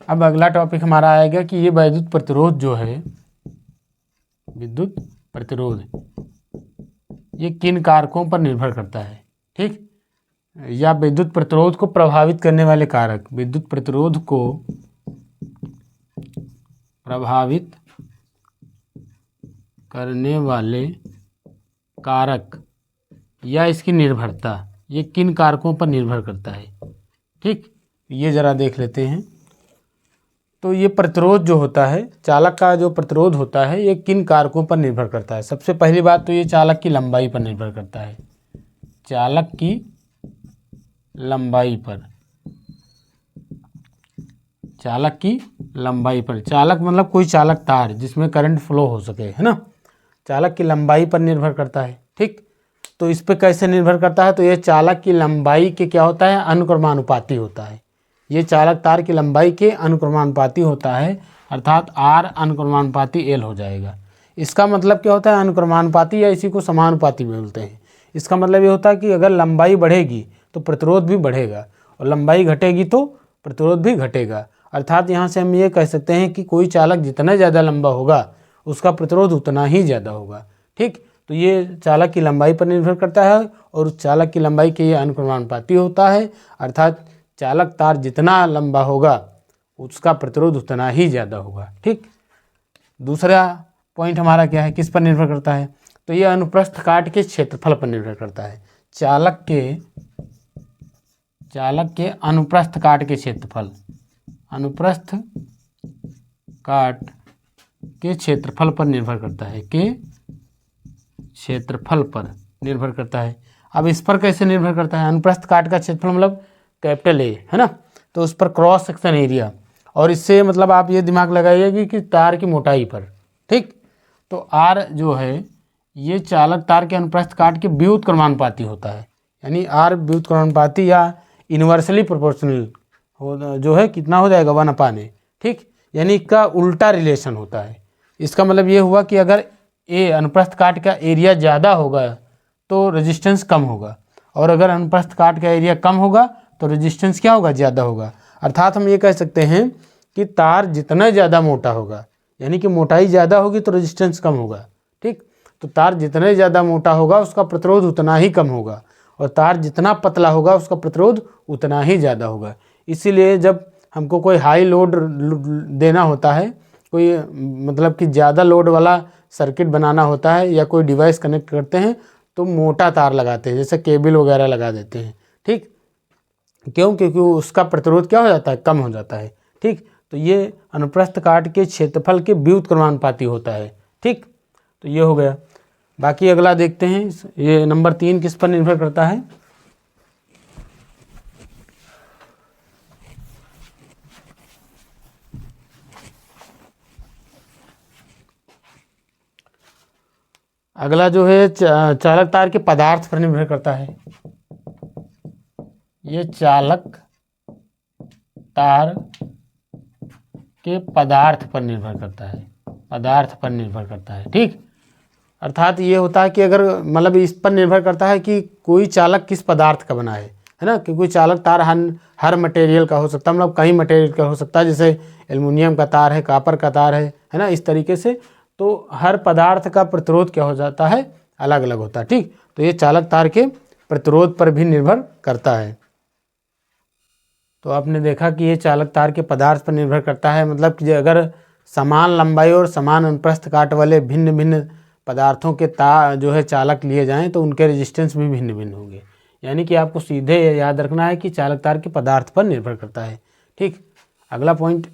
अब अगला टॉपिक हमारा आएगा कि ये वैद्युत प्रतिरोध जो है, विद्युत प्रतिरोध, ये किन कारकों पर निर्भर करता है। ठीक, या विद्युत प्रतिरोध को प्रभावित करने वाले कारक, विद्युत प्रतिरोध को प्रभावित करने वाले कारक या इसकी निर्भरता, ये किन कारकों पर निर्भर करता है। ठीक, ये ज़रा देख लेते हैं। तो ये प्रतिरोध जो होता है, चालक का जो प्रतिरोध होता है, ये किन कारकों पर निर्भर करता है। सबसे पहली बात तो ये चालक की लंबाई पर निर्भर करता है। चालक की लंबाई पर, चालक की लंबाई पर, चालक मतलब कोई चालक तार जिसमें करंट फ्लो हो सके, है ना। चालक की लंबाई पर निर्भर करता है। ठीक, तो इस पर कैसे निर्भर करता है? तो ये चालक की लंबाई के क्या होता है? अनुक्रमानुपाती होता है। ये चालक तार की लंबाई के अनुक्रमानुपाती होता है, अर्थात R अनुक्रमानुपाती L हो जाएगा। इसका मतलब क्या होता है? अनुक्रमानुपाती, या इसी को समानुपाती बोलते हैं। इसका मतलब ये होता है कि अगर लंबाई बढ़ेगी तो प्रतिरोध भी बढ़ेगा, और लंबाई घटेगी तो प्रतिरोध भी घटेगा। अर्थात यहाँ से हम ये कह सकते हैं कि कोई चालक जितना ज़्यादा लंबा होगा उसका प्रतिरोध उतना ही ज़्यादा होगा। ठीक, तो ये चालक की लंबाई पर निर्भर करता है, और उस चालक की लंबाई के ये अनुक्रमानुपाती होता है। अर्थात चालक तार जितना लंबा होगा उसका प्रतिरोध उतना ही ज़्यादा होगा। ठीक, दूसरा पॉइंट हमारा क्या है, किस पर निर्भर करता है? तो ये अनुप्रस्थ काट के क्षेत्रफल पर निर्भर करता है। चालक के अनुप्रस्थ काट के क्षेत्रफल, अनुप्रस्थ काट के क्षेत्रफल पर निर्भर करता है, के क्षेत्रफल पर निर्भर करता है। अब इस पर कैसे निर्भर करता है? अनुप्रस्थ काट का क्षेत्रफल मतलब कैपिटल A, है ना। तो उस पर क्रॉस सेक्शन एरिया, और इससे मतलब आप ये दिमाग लगाइएगा कि तार की मोटाई पर। ठीक, तो R जो है ये चालक तार के अनुप्रस्थ काट के व्युत्क्रमानुपाती होता है, यानी R व्युत्क्रमानुपाती या इन्वर्सली प्रोपोर्शनल जो है कितना हो जाएगा? 1/A। ठीक, यानी इसका उल्टा रिलेशन होता है। इसका मतलब ये हुआ कि अगर A अनुप्रस्थ काट का एरिया ज़्यादा होगा तो रेजिस्टेंस कम होगा, और अगर अनुप्रस्थ काट का एरिया कम होगा तो रेजिस्टेंस क्या होगा? ज़्यादा होगा। अर्थात हम ये कह सकते हैं कि तार जितना ज़्यादा मोटा होगा, यानी कि मोटाई ज़्यादा होगी तो रेजिस्टेंस कम होगा। ठीक, तो तार जितना ज़्यादा मोटा होगा उसका प्रतिरोध उतना ही कम होगा, और तार जितना पतला होगा उसका प्रतिरोध उतना ही ज़्यादा होगा। इसीलिए जब हमको कोई हाई लोड देना होता है, कोई मतलब कि ज़्यादा लोड वाला सर्किट बनाना होता है या कोई डिवाइस कनेक्ट करते हैं तो मोटा तार लगाते हैं, जैसे केबल वगैरह लगा देते हैं। ठीक, क्यों? क्योंकि उसका प्रतिरोध क्या हो जाता है, कम हो जाता है। ठीक, तो ये अनुप्रस्थ काट के क्षेत्रफल के व्युत्क्रमानुपाती होता है। ठीक, तो ये हो गया। बाकी अगला देखते हैं, ये नंबर 3 किस पर निर्भर करता है? अगला जो है चालक तार के पदार्थ पर निर्भर करता है। ये चालक तार के पदार्थ पर निर्भर करता है, पदार्थ पर निर्भर करता है। ठीक, अर्थात ये होता है कि अगर मतलब इस पर निर्भर करता है कि कोई चालक किस पदार्थ का बना है ना, कि कोई चालक तार हर मटेरियल का हो सकता है, मतलब कई मटेरियल का हो सकता है, जैसे एल्युमिनियम का तार है, कापर का तार है ना, इस तरीके से। तो हर पदार्थ का प्रतिरोध क्या हो जाता है, अलग अलग होता है। ठीक, तो ये चालक तार के प्रतिरोध पर भी निर्भर करता है। तो आपने देखा कि ये चालक तार के पदार्थ पर निर्भर करता है, मतलब कि अगर समान लंबाई और समान अनुप्रस्थ काट वाले भिन्न भिन्न पदार्थों के तार जो है चालक लिए जाएं तो उनके रेजिस्टेंस भी भिन्न भिन्न होंगे। यानी कि आपको सीधे याद रखना है कि चालक तार के पदार्थ पर निर्भर करता है। ठीक, अगला पॉइंट,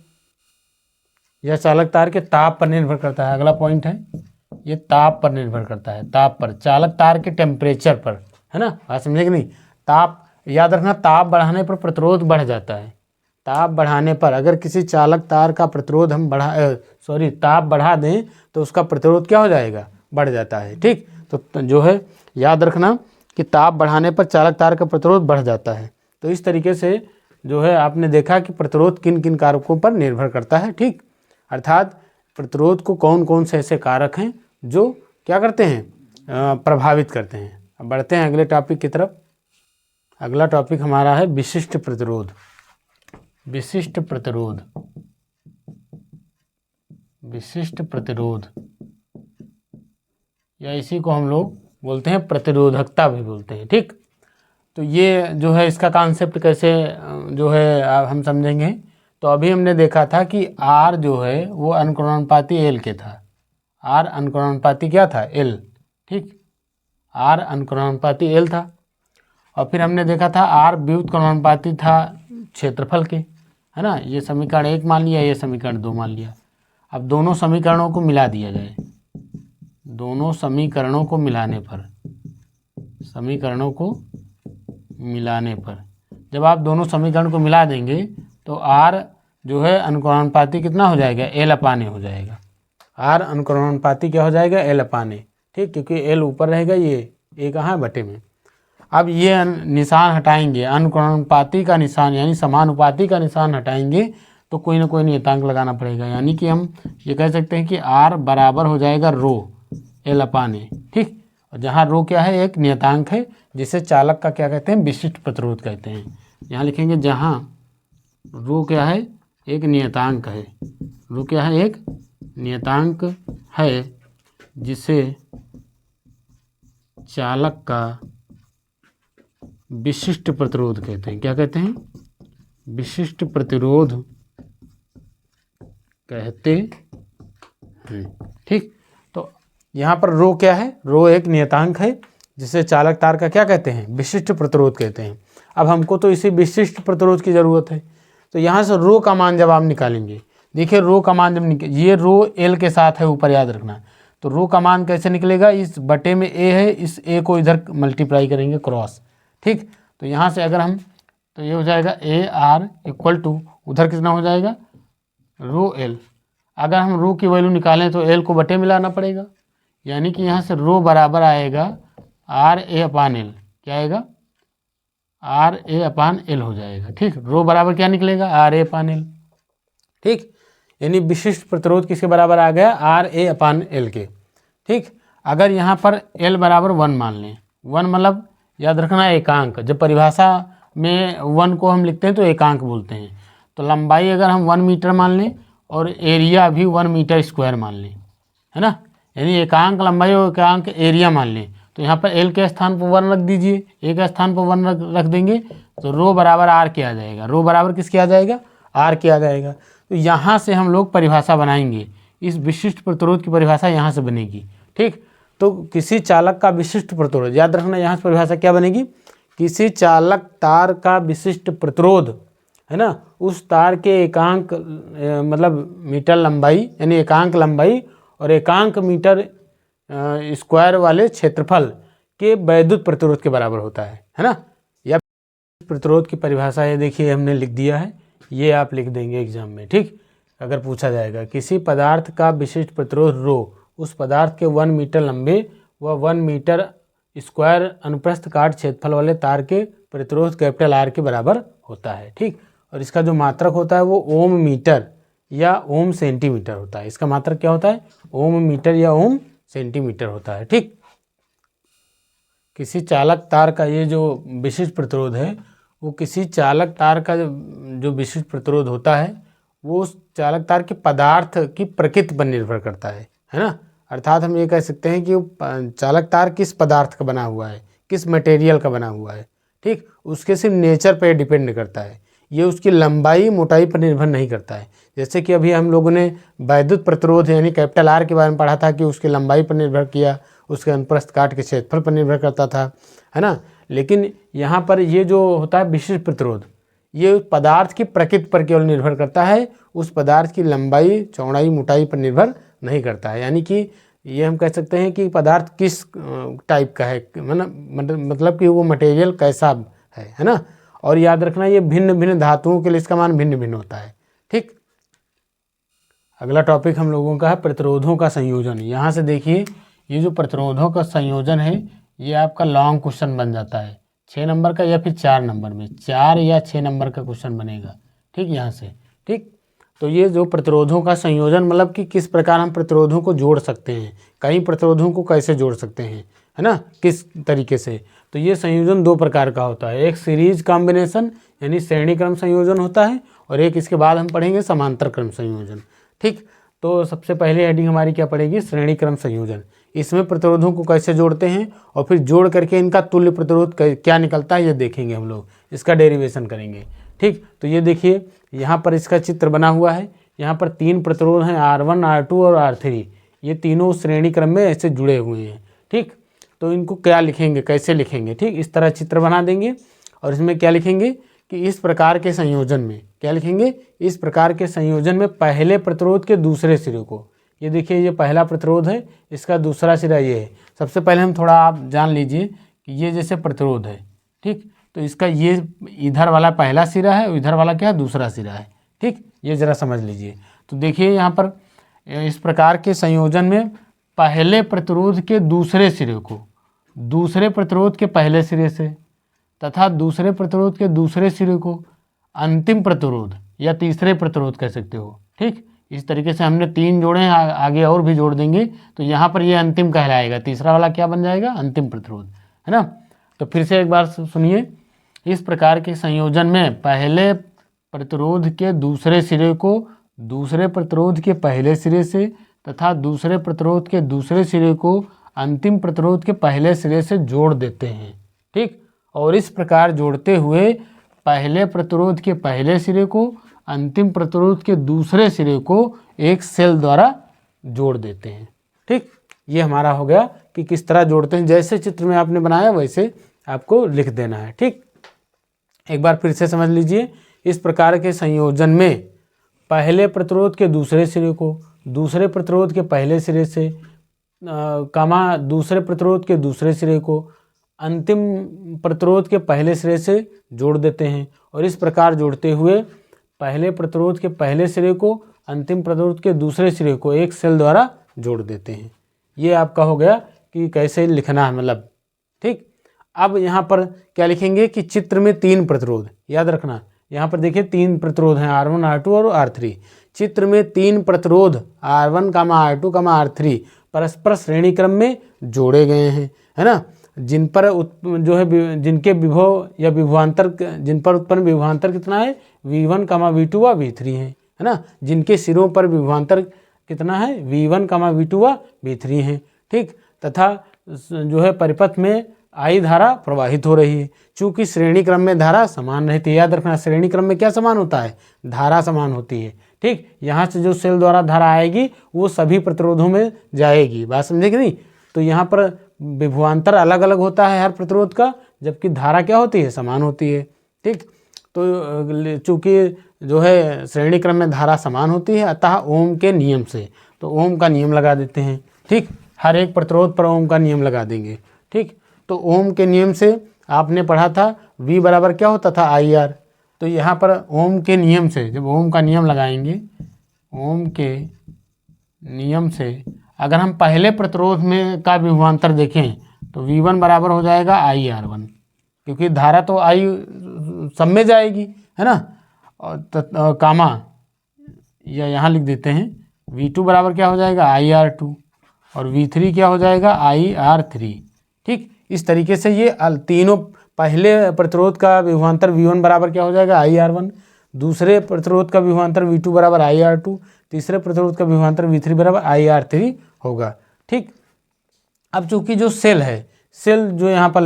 यह चालक तार के ताप पर निर्भर करता है। अगला पॉइंट है, ये ताप पर निर्भर करता है, ताप पर, चालक तार के टेम्परेचर पर, है ना, बात समझे कि नहीं? ताप याद रखना, ताप बढ़ाने पर प्रतिरोध बढ़ जाता है। ताप बढ़ाने पर अगर किसी चालक तार का प्रतिरोध हम ताप बढ़ा दें तो उसका प्रतिरोध क्या हो जाएगा, बढ़ जाता है। ठीक, तो जो है याद रखना कि ताप बढ़ाने पर चालक तार का प्रतिरोध बढ़ जाता है। तो इस तरीके से जो है आपने देखा कि प्रतिरोध किन किन कारकों पर निर्भर करता है। ठीक, अर्थात प्रतिरोध को कौन कौन से ऐसे कारक हैं जो क्या करते हैं, प्रभावित करते हैं। अब बढ़ते हैं अगले टॉपिक की तरफ। अगला टॉपिक हमारा है विशिष्ट प्रतिरोध। विशिष्ट प्रतिरोध, विशिष्ट प्रतिरोध, या इसी को हम लोग बोलते हैं प्रतिरोधकता भी बोलते हैं। ठीक, तो ये जो है इसका कॉन्सेप्ट कैसे जो है हम समझेंगे। तो अभी हमने देखा था कि R जो है वो अनुक्रमानुपाती L के था। R अनुक्रमानुपाती क्या था, L। ठीक, R अनुक्रमानुपाती L था। और फिर हमने देखा था R व्युत्क्रमानुपाती था क्षेत्रफल के, है ना। ये समीकरण 1 मान लिया, ये समीकरण 2 मान लिया। अब दोनों समीकरणों को मिला दिया जाए। दोनों समीकरणों को मिलाने पर, समीकरणों को मिलाने पर जब आप दोनों समीकरण को मिला देंगे तो R जो है अनुक्रमानुपाती कितना हो जाएगा, L/A हो जाएगा। R अनुक्रमानुपाती क्या हो जाएगा, L/A। ठीक, क्योंकि L ऊपर रहेगा, ये A कहाँ है, बटे में। अब ये निशान हटाएंगे, अनुक्रमानुपाती का निशान यानी समानुपाती का निशान हटाएंगे तो कोई ना कोई नियतांक लगाना पड़ेगा। यानी कि हम ये कह सकते हैं कि R बराबर हो जाएगा रो L/A। ठीक, और जहाँ रो क्या है, एक नियतांक है जिसे चालक का क्या कहते हैं, विशिष्ट प्रतिरोध कहते हैं। यहाँ लिखेंगे जहाँ रो क्या है, एक नियतांक है। रो क्या है, एक नियतांक है जिसे चालक का विशिष्ट प्रतिरोध कहते हैं। क्या कहते हैं, विशिष्ट प्रतिरोध कहते हैं। ठीक, तो यहाँ पर रो क्या है, रो एक नियतांक है जिसे चालक तार का क्या कहते हैं, विशिष्ट प्रतिरोध कहते हैं। अब हमको तो इसी विशिष्ट प्रतिरोध की ज़रूरत है, तो यहाँ से रो का मान जब आप निकालेंगे, देखिए रो का मान जब ये रो L के साथ है ऊपर, याद रखना। तो रो का मान कैसे निकलेगा, इस बटे में A है, इस A को इधर मल्टीप्लाई करेंगे क्रॉस। ठीक, तो यहाँ से अगर हम, तो ये हो जाएगा AR इक्वल टू उधर कितना हो जाएगा, रो L। अगर हम रो की वैल्यू निकालें तो L को बटे में लाना पड़ेगा, यानी कि यहाँ से रो बराबर आएगा RA/L। क्या आएगा, RA/L हो जाएगा। ठीक, रो बराबर क्या निकलेगा, RA/L। ठीक, यानी विशिष्ट प्रतिरोध किसके बराबर आ गया, RA/L के। ठीक, अगर यहाँ पर L बराबर 1 मान लें, 1 मतलब याद रखना एकांक, जब परिभाषा में 1 को हम लिखते हैं तो एकांक बोलते हैं। तो लंबाई अगर हम 1 मीटर मान लें और एरिया भी 1 मीटर स्क्वायर मान लें, है ना, यानी एकांक लंबाई और एकांक एरिया मान लें, तो यहाँ पर एल के स्थान पर 1 रख दीजिए, ए के स्थान पर 1 रख देंगे, तो रो बराबर आर के आ जाएगा। रो बराबर किसके आ जाएगा? आर के आ जाएगा। तो यहाँ से हम लोग परिभाषा बनाएंगे, इस विशिष्ट प्रतिरोध की परिभाषा यहाँ से बनेगी। ठीक, तो किसी चालक का विशिष्ट प्रतिरोध, याद रखना यहाँ से परिभाषा क्या बनेगी, किसी चालक तार का विशिष्ट प्रतिरोध, है ना, उस तार के एकांक मतलब मीटर लंबाई यानी एकांक लंबाई और एकांक मीटर स्क्वायर वाले क्षेत्रफल के वैद्युत प्रतिरोध के बराबर होता है ना। या प्रतिरोध की परिभाषा है, देखिए हमने लिख दिया है, ये आप लिख देंगे एग्जाम में। ठीक, अगर पूछा जाएगा किसी पदार्थ का विशिष्ट प्रतिरोध रो उस पदार्थ के 1 मीटर लंबे व 1 मीटर स्क्वायर अनुप्रस्थ काट क्षेत्रफल वाले तार के प्रतिरोध कैपिटल आर के बराबर होता है। ठीक, और इसका जो मात्रक होता है वो ओम मीटर या ओम सेंटीमीटर होता है। इसका मात्रक क्या होता है? ओम मीटर या ओम सेंटीमीटर होता है। ठीक, किसी चालक तार का ये जो विशिष्ट प्रतिरोध है वो किसी चालक तार का जो विशिष्ट प्रतिरोध होता है वो उस चालक तार के पदार्थ की प्रकृति पर निर्भर करता है ना। अर्थात हम ये कह सकते हैं कि चालक तार किस पदार्थ का बना हुआ है, किस मटेरियल का बना हुआ है। ठीक, उसके सिर्फ नेचर पर डिपेंड करता है, ये उसकी लंबाई मोटाई पर निर्भर नहीं करता है। जैसे कि अभी हम लोगों ने वैद्युत प्रतिरोध यानी कैपिटल आर के बारे में पढ़ा था कि उसकी लंबाई पर निर्भर किया, उसके अनुप्रस्थ काट के क्षेत्रफल पर निर्भर करता था, है ना। लेकिन यहाँ पर ये जो होता है विशिष्ट प्रतिरोध, ये पदार्थ की प्रकृति पर केवल निर्भर करता है, उस पदार्थ की लंबाई चौड़ाई मोटाई पर निर्भर नहीं करता है। यानी कि ये हम कह सकते हैं कि पदार्थ किस टाइप का है, मतलब कि वो मटेरियल कैसा है ना। और याद रखना ये भिन्न भिन्न धातुओं के लिए इसका मान भिन्न भिन्न होता है। ठीक, अगला टॉपिक हम लोगों का है प्रतिरोधों का संयोजन। यहाँ से देखिए ये जो प्रतिरोधों का संयोजन है ये आपका लॉन्ग क्वेश्चन बन जाता है 6 नंबर का या फिर 4 नंबर में, 4 या 6 नंबर का क्वेश्चन बनेगा। ठीक, यहाँ से। ठीक, तो ये जो प्रतिरोधों का संयोजन मतलब कि किस प्रकार हम प्रतिरोधों को जोड़ सकते हैं, कई प्रतिरोधों को कैसे जोड़ सकते हैं, है ना, किस तरीके से। तो ये संयोजन 2 प्रकार का होता है, एक सीरीज कॉम्बिनेशन यानी श्रेणी क्रम संयोजन होता है और एक इसके बाद हम पढ़ेंगे समांतर क्रम संयोजन। ठीक, तो सबसे पहले हेडिंग हमारी क्या पड़ेगी? श्रेणी क्रम संयोजन। इसमें प्रतिरोधों को कैसे जोड़ते हैं और फिर जोड़ करके इनका तुल्य प्रतिरोध क्या निकलता है ये देखेंगे हम लोग, इसका डेरिवेशन करेंगे। ठीक, तो ये देखिए यहाँ पर इसका चित्र बना हुआ है, यहाँ पर 3 प्रतिरोध हैं R1, R2 और R3, ये तीनों श्रेणी क्रम में ऐसे जुड़े हुए हैं। ठीक, तो इनको क्या लिखेंगे, कैसे लिखेंगे? ठीक, इस तरह चित्र बना देंगे और इसमें क्या लिखेंगे कि इस प्रकार के संयोजन में क्या लिखेंगे, इस प्रकार के संयोजन में पहले प्रतिरोध के दूसरे सिरे को, ये देखिए ये पहला प्रतिरोध है, इसका दूसरा सिरा ये है। सबसे पहले हम थोड़ा आप जान लीजिए कि ये जैसे प्रतिरोध है, ठीक, तो इसका ये इधर वाला पहला सिरा है और इधर वाला क्या है? दूसरा सिरा है। ठीक, ये ज़रा समझ लीजिए। तो देखिए यहाँ पर इस प्रकार के संयोजन में पहले प्रतिरोध के दूसरे सिरे को दूसरे प्रतिरोध के पहले सिरे से तथा दूसरे प्रतिरोध के दूसरे सिरे को अंतिम प्रतिरोध या तीसरे प्रतिरोध कह सकते हो। ठीक, इस तरीके से हमने 3 जोड़े हैं, आगे और भी जोड़ देंगे तो यहाँ पर ये अंतिम कहलाएगा, तीसरा वाला क्या बन जाएगा? अंतिम प्रतिरोध, है ना। तो फिर से एक बार सुनिए, इस प्रकार के संयोजन में पहले प्रतिरोध के दूसरे सिरे को दूसरे प्रतिरोध के पहले सिरे से तथा दूसरे प्रतिरोध के दूसरे सिरे को अंतिम प्रतिरोध के पहले सिरे से जोड़ देते हैं। ठीक, और इस प्रकार जोड़ते हुए पहले प्रतिरोध के पहले सिरे को अंतिम प्रतिरोध के दूसरे सिरे को एक सेल द्वारा जोड़ देते हैं। ठीक, ये हमारा हो गया कि किस तरह जोड़ते हैं, जैसे चित्र में आपने बनाया वैसे आपको लिख देना है। ठीक, एक बार फिर से समझ लीजिए, इस प्रकार के संयोजन में पहले प्रतिरोध के दूसरे सिरे को दूसरे प्रतिरोध के पहले सिरे से दूसरे प्रतिरोध के दूसरे सिरे को अंतिम प्रतिरोध के पहले सिरे से जोड़ देते हैं और इस प्रकार जोड़ते हुए पहले प्रतिरोध के पहले सिरे को अंतिम प्रतिरोध के दूसरे सिरे को एक सेल द्वारा जोड़ देते हैं। ये आपका हो गया कि कैसे लिखना है, मतलब। ठीक, अब यहाँ पर क्या लिखेंगे कि चित्र में 3 प्रतिरोध, याद रखना यहाँ पर देखिए 3 प्रतिरोध हैं R1, R2 और R3। चित्र में 3 प्रतिरोध R1, R2, R3 परस्पर श्रेणी क्रम में जोड़े गए हैं, है ना, जिन पर जो है जिनके विभव या विभवांतर जिन पर उत्पन्न विभवांतर कितना है V1, V2 व V3 है ना, जिनके सिरों पर विभवांतर कितना है, V1, V2 व V3 है। ठीक, तथा जो है परिपथ में I धारा प्रवाहित हो रही है। चूंकि श्रेणी क्रम में धारा समान रहती है, याद रखना श्रेणी क्रम में क्या समान होता है, धारा समान होती है। ठीक, यहाँ से जो सेल द्वारा धारा आएगी वो सभी प्रतिरोधों में जाएगी, बात समझे कि नहीं। तो यहाँ पर विभवांतर अलग अलग होता है हर प्रतिरोध का, जबकि धारा क्या होती है, समान होती है। ठीक, तो चूंकि जो है श्रेणी क्रम में धारा समान होती है, अतः ओम के नियम से, तो ओम का नियम लगा देते हैं। ठीक, हर एक प्रतिरोध पर ओम का नियम लगा देंगे। ठीक, तो ओम के नियम से आपने पढ़ा था V बराबर क्या होता था, IR। तो यहाँ पर ओम के नियम से, जब ओम का नियम लगाएंगे, ओम के नियम से अगर हम पहले प्रतिरोध में का विभवांतर देखें तो V1 बराबर हो जाएगा IR1, क्योंकि धारा तो I सब में जाएगी, है ना। और कामा या यहाँ लिख देते हैं V2 बराबर क्या हो जाएगा, IR2, और V3 क्या हो जाएगा, IR3। ठीक, इस तरीके से ये तीनों, पहले प्रतिरोध का विभवांतर V1 बराबर क्या हो जाएगा, IR1, दूसरे प्रतिरोध का विभवांतर V2 बराबर IR2, तीसरे प्रतिरोध का विभवांतर V3 बराबर IR3 होगा। ठीक, अब चूंकि जो सेल है, सेल जो यहाँ पर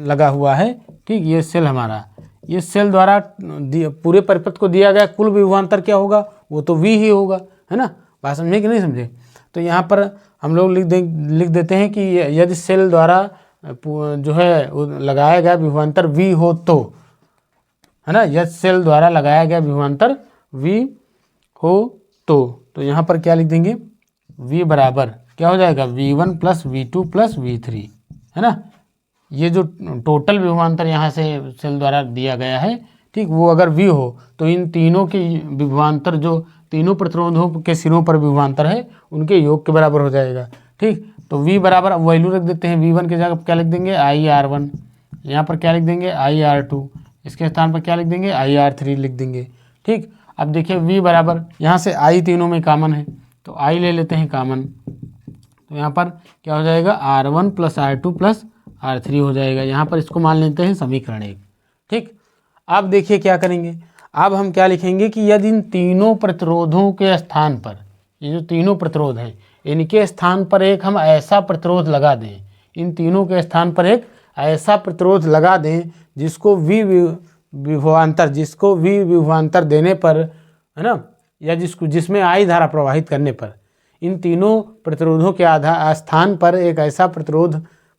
लगा हुआ है, ठीक, ये सेल हमारा, ये सेल द्वारा पूरे परिपथ को दिया गया कुल विभवांतर क्या होगा, वो तो V ही होगा, है ना। बात समझे कि नहीं समझे। तो यहाँ पर हम लोग लिख देते हैं कि यदि सेल द्वारा जो है लगाया गया विभवांतर V हो तो, है ना, यदि सेल द्वारा लगाया गया विभवांतर V हो तो यहाँ पर क्या लिख देंगे, V बराबर क्या हो जाएगा, V1 plus V2 plus V3, है ना। ये जो टोटल विभवांतर यहाँ से सेल द्वारा दिया गया है, ठीक, वो अगर V हो तो इन तीनों के विभवांतर, जो तीनों प्रतिरोधों के सिरों पर विभवांतर है, उनके योग के बराबर हो जाएगा। ठीक, तो V बराबर वैल्यू रख देते हैं, V1 के जगह क्या लिख देंगे, IR1, यहाँ पर क्या लिख देंगे, IR2, इसके स्थान पर क्या लिख देंगे, IR3 लिख देंगे। ठीक, अब देखिए V बराबर, यहाँ से I तीनों में कॉमन है तो I ले लेते हैं कॉमन, तो यहाँ पर क्या हो जाएगा, R1 plus R2 plus R3 हो जाएगा। यहाँ पर इसको मान लेते हैं समीकरण 1। ठीक, अब देखिए क्या करेंगे, अब हम क्या लिखेंगे कि यदि इन तीनों प्रतिरोधों के स्थान पर, ये जो तीनों प्रतिरोध हैं, इनके स्थान पर एक हम ऐसा प्रतिरोध लगा दें, इन तीनों के स्थान पर एक ऐसा प्रतिरोध लगा दें जिसको V विभवांतर देने पर, है ना, या जिसमें I धारा प्रवाहित करने पर, इन तीनों प्रतिरोधों के स्थान पर एक ऐसा प्रतिरोध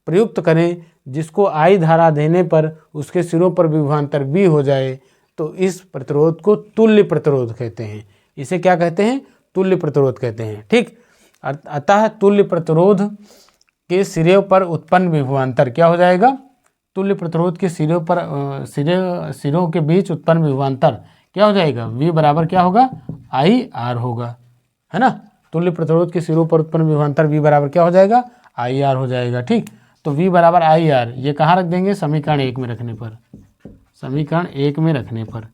प्रयुक्त करें जिसको I धारा देने पर उसके सिरों पर विभवांतर V हो जाए, तो इस प्रतिरोध को तुल्य प्रतिरोध कहते हैं। इसे क्या कहते हैं, तुल्य प्रतिरोध कहते हैं। ठीक, अतः तुल्य प्रतिरोध के सिरे पर उत्पन्न विभवांतर क्या हो जाएगा, तुल्य प्रतिरोध के सिरों पर सिरों के बीच उत्पन्न विभवांतर क्या हो जाएगा, V बराबर क्या होगा, IR होगा, है ना। तुल्य प्रतिरोध के सिरों पर उत्पन्न विभवांतर V बराबर क्या हो जाएगा, IR हो जाएगा। ठीक, तो V बराबर IR ये कहाँ रख देंगे, समीकरण 1 में रखने पर, समीकरण 1 में रखने पर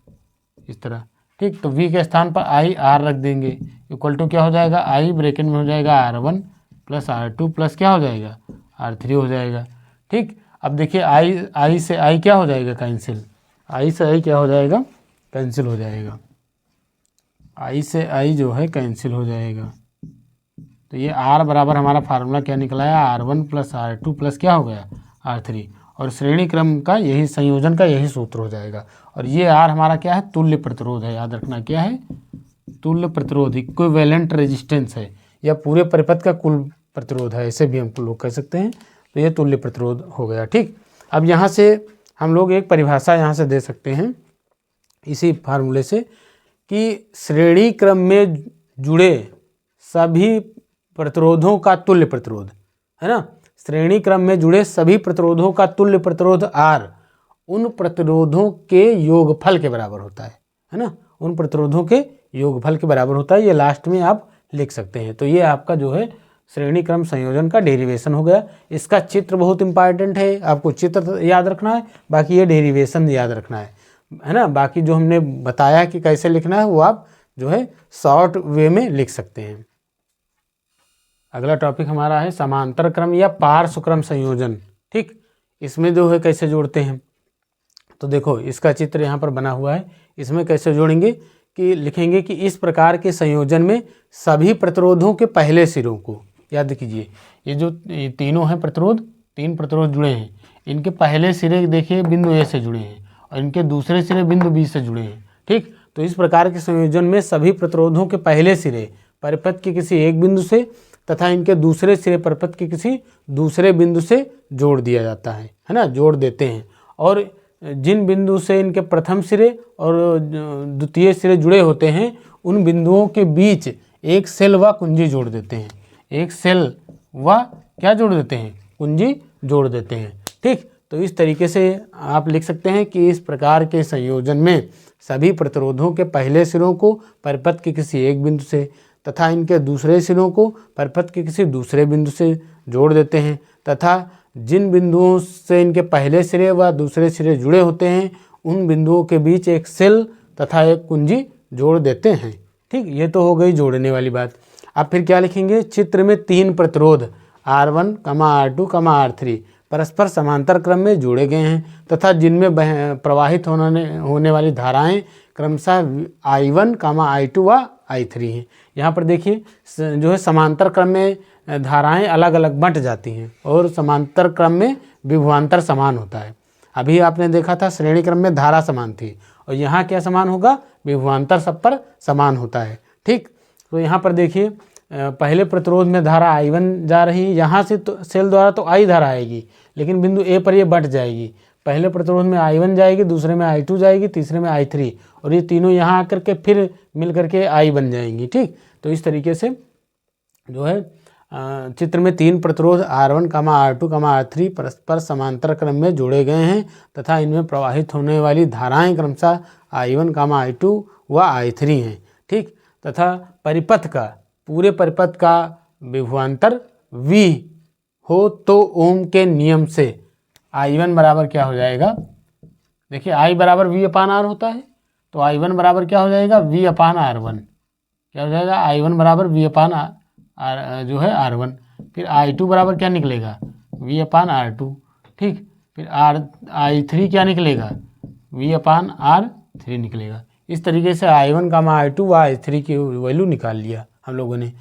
इस तरह। ठीक, तो V के स्थान पर IR रख देंगे, इक्वल टू क्या हो जाएगा, I ब्रैकेट में हो जाएगा R1 प्लस R2 प्लस क्या हो जाएगा, R3 हो जाएगा। ठीक, अब देखिए I से I क्या हो जाएगा, कैंसिल, I से I क्या हो जाएगा, कैंसिल हो जाएगा, I से I जो है कैंसिल हो जाएगा। तो ये R बराबर हमारा फार्मूला क्या निकला है, R1 प्लस R2 प्लस क्या हो गया, R3, और श्रेणी क्रम का यही संयोजन का यही सूत्र हो जाएगा। और ये R हमारा क्या है, तुल्य प्रतिरोध है, याद रखना क्या है, तुल्य प्रतिरोध, इक्विवेलेंट रेजिस्टेंस है, या पूरे परिपथ का कुल प्रतिरोध है, ऐसे भी हम लोग कह सकते हैं। तो ये तुल्य प्रतिरोध हो गया। ठीक, अब यहाँ से हम लोग एक परिभाषा यहाँ से दे सकते हैं इसी फार्मूले से, कि श्रेणी क्रम में जुड़े सभी प्रतिरोधों का तुल्य प्रतिरोध, है ना, श्रेणी क्रम में जुड़े सभी प्रतिरोधों का तुल्य प्रतिरोध R उन प्रतिरोधों के योगफल के बराबर होता है ना, उन प्रतिरोधों के योगफल के बराबर होता है। ये लास्ट में आप लिख सकते हैं। तो ये आपका जो है श्रेणी क्रम संयोजन का डेरिवेशन हो गया। इसका चित्र बहुत इंपॉर्टेंट है, आपको चित्र याद रखना है, बाकी ये डेरिवेशन याद रखना है ना। बाकी जो हमने बताया कि कैसे लिखना है वो आप जो है शॉर्ट वे में लिख सकते हैं। अगला टॉपिक हमारा है समांतर क्रम या पार्श्व क्रम संयोजन। ठीक, इसमें जो है कैसे जोड़ते हैं, तो देखो इसका चित्र यहाँ पर बना हुआ है। इसमें कैसे जोड़ेंगे कि लिखेंगे कि इस प्रकार के संयोजन में सभी प्रतिरोधों के पहले सिरों को, याद कीजिए ये जो तीनों हैं प्रतिरोध, 3 प्रतिरोध जुड़े हैं, इनके पहले सिरे देखिए बिंदु ए से जुड़े हैं और इनके दूसरे सिरे बिंदु बी से जुड़े हैं। ठीक, तो इस प्रकार के संयोजन में सभी प्रतिरोधों के पहले सिरे परिपथ के किसी एक बिंदु से तथा इनके दूसरे सिरे परिपथ के किसी दूसरे बिंदु से जोड़ दिया जाता है ना, जोड़ देते हैं। और जिन बिंदु से इनके प्रथम सिरे और द्वितीय सिरे जुड़े होते हैं उन बिंदुओं के बीच एक सेल व कुंजी जोड़ देते हैं, एक सेल व क्या जोड़ देते हैं, कुंजी जोड़ देते हैं। ठीक, तो इस तरीके से आप लिख सकते हैं कि इस प्रकार के संयोजन में सभी प्रतिरोधों के पहले सिरों को परिपथ के किसी एक बिंदु से तथा इनके दूसरे सिरों को परिपथ के किसी दूसरे बिंदु से जोड़ देते हैं तथा जिन बिंदुओं से इनके पहले सिरे व दूसरे सिरे जुड़े होते हैं उन बिंदुओं के बीच एक सेल तथा एक कुंजी जोड़ देते हैं। ठीक, ये तो हो गई जोड़ने वाली बात। अब फिर क्या लिखेंगे, चित्र में 3 प्रतिरोध R1, R2, R3 परस्पर समांतर क्रम में जोड़े गए हैं तथा जिनमें प्रवाहित होने वाली धाराएं क्रमशः I1, I2 व I3 हैं। यहाँ पर देखिए जो है समांतर क्रम में धाराएं अलग अलग बंट जाती हैं और समांतर क्रम में विभवांतर समान होता है। अभी आपने देखा था श्रेणी क्रम में धारा समान थी और यहाँ क्या समान होगा, विभवांतर सब पर समान होता है। ठीक, तो यहाँ पर देखिए पहले प्रतिरोध में धारा I1 जा रही है, यहाँ से तो सेल द्वारा तो I धारा आएगी लेकिन बिंदु ए पर ये बट जाएगी। पहले प्रतिरोध में I1 जाएगी, दूसरे में I2 जाएगी, तीसरे में I3 और ये तीनों यहाँ आकर के फिर मिल करके I बन जाएंगी। ठीक, तो इस तरीके से जो है चित्र में 3 प्रतिरोध R1, R2, R3 परस्पर समांतर क्रम में जोड़े गए हैं तथा इनमें प्रवाहित होने वाली धाराएं क्रमशः I1, I2 व I3 हैं। ठीक, तथा परिपथ का, पूरे परिपथ का विभवांतर V हो तो ओम के नियम से I1 बराबर क्या हो जाएगा, देखिए I बराबर V/R होता है तो I1 बराबर क्या हो जाएगा, V/R1 क्या हो जाएगा, I1 बराबर V/R जो है R1। फिर I2 बराबर क्या निकलेगा, V/R2। ठीक, फिर I3 क्या निकलेगा, V/R3 निकलेगा। इस तरीके से I1, I2 व I3 की वैल्यू निकाल लिया हम लोगों ने।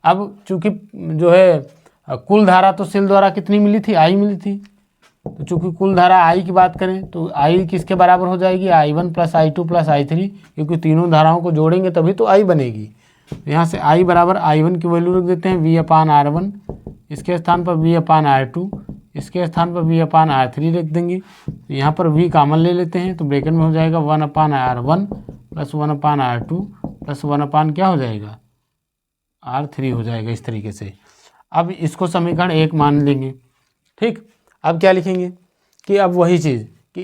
अब चूँकि जो है कुल धारा तो सेल द्वारा कितनी मिली थी, I मिली थी, तो चूँकि कुल धारा I की बात करें तो I किसके बराबर हो जाएगी, I1 + I2 + I3, क्योंकि तीनों धाराओं को जोड़ेंगे तभी तो I बनेगी। यहाँ से I बराबर I1 की वैल्यू रख देते हैं V/R1, इसके स्थान पर V/R2, इसके स्थान पर V/R3 रख देंगे। तो यहाँ पर V कॉमन ले लेते हैं तो ब्रैकेट में हो जाएगा 1/R1 + 1/R2 + 1 क्या हो जाएगा, R3 हो जाएगा इस तरीके से। अब इसको समीकरण 1 मान लेंगे। ठीक, अब क्या लिखेंगे कि अब वही चीज़ कि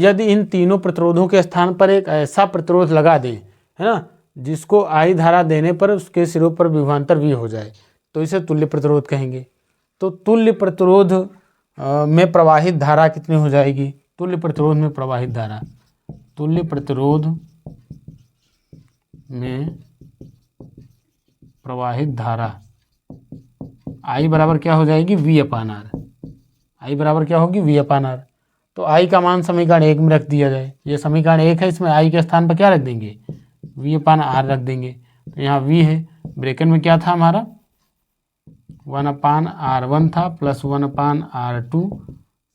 यदि इन तीनों प्रतिरोधों के स्थान पर एक ऐसा प्रतिरोध लगा दें, है ना, जिसको I धारा देने पर उसके सिरों पर विभवांतर V हो जाए तो इसे तुल्य प्रतिरोध कहेंगे। तो तुल्य प्रतिरोध में प्रवाहित धारा कितनी हो जाएगी, तुल्य प्रतिरोध में प्रवाहित धारा, तुल्य प्रतिरोध में प्रवाहित धारा I बराबर क्या हो जाएगी, V/R। I बराबर क्या होगी, V/R। तो I का मान समीकरण 1 में रख दिया जाए। ये समीकरण 1 है, इसमें I के स्थान पर क्या रख देंगे, V/R रख देंगे। तो यहाँ V है, ब्रैकेट में क्या था हमारा 1/R1 था प्लस 1/R2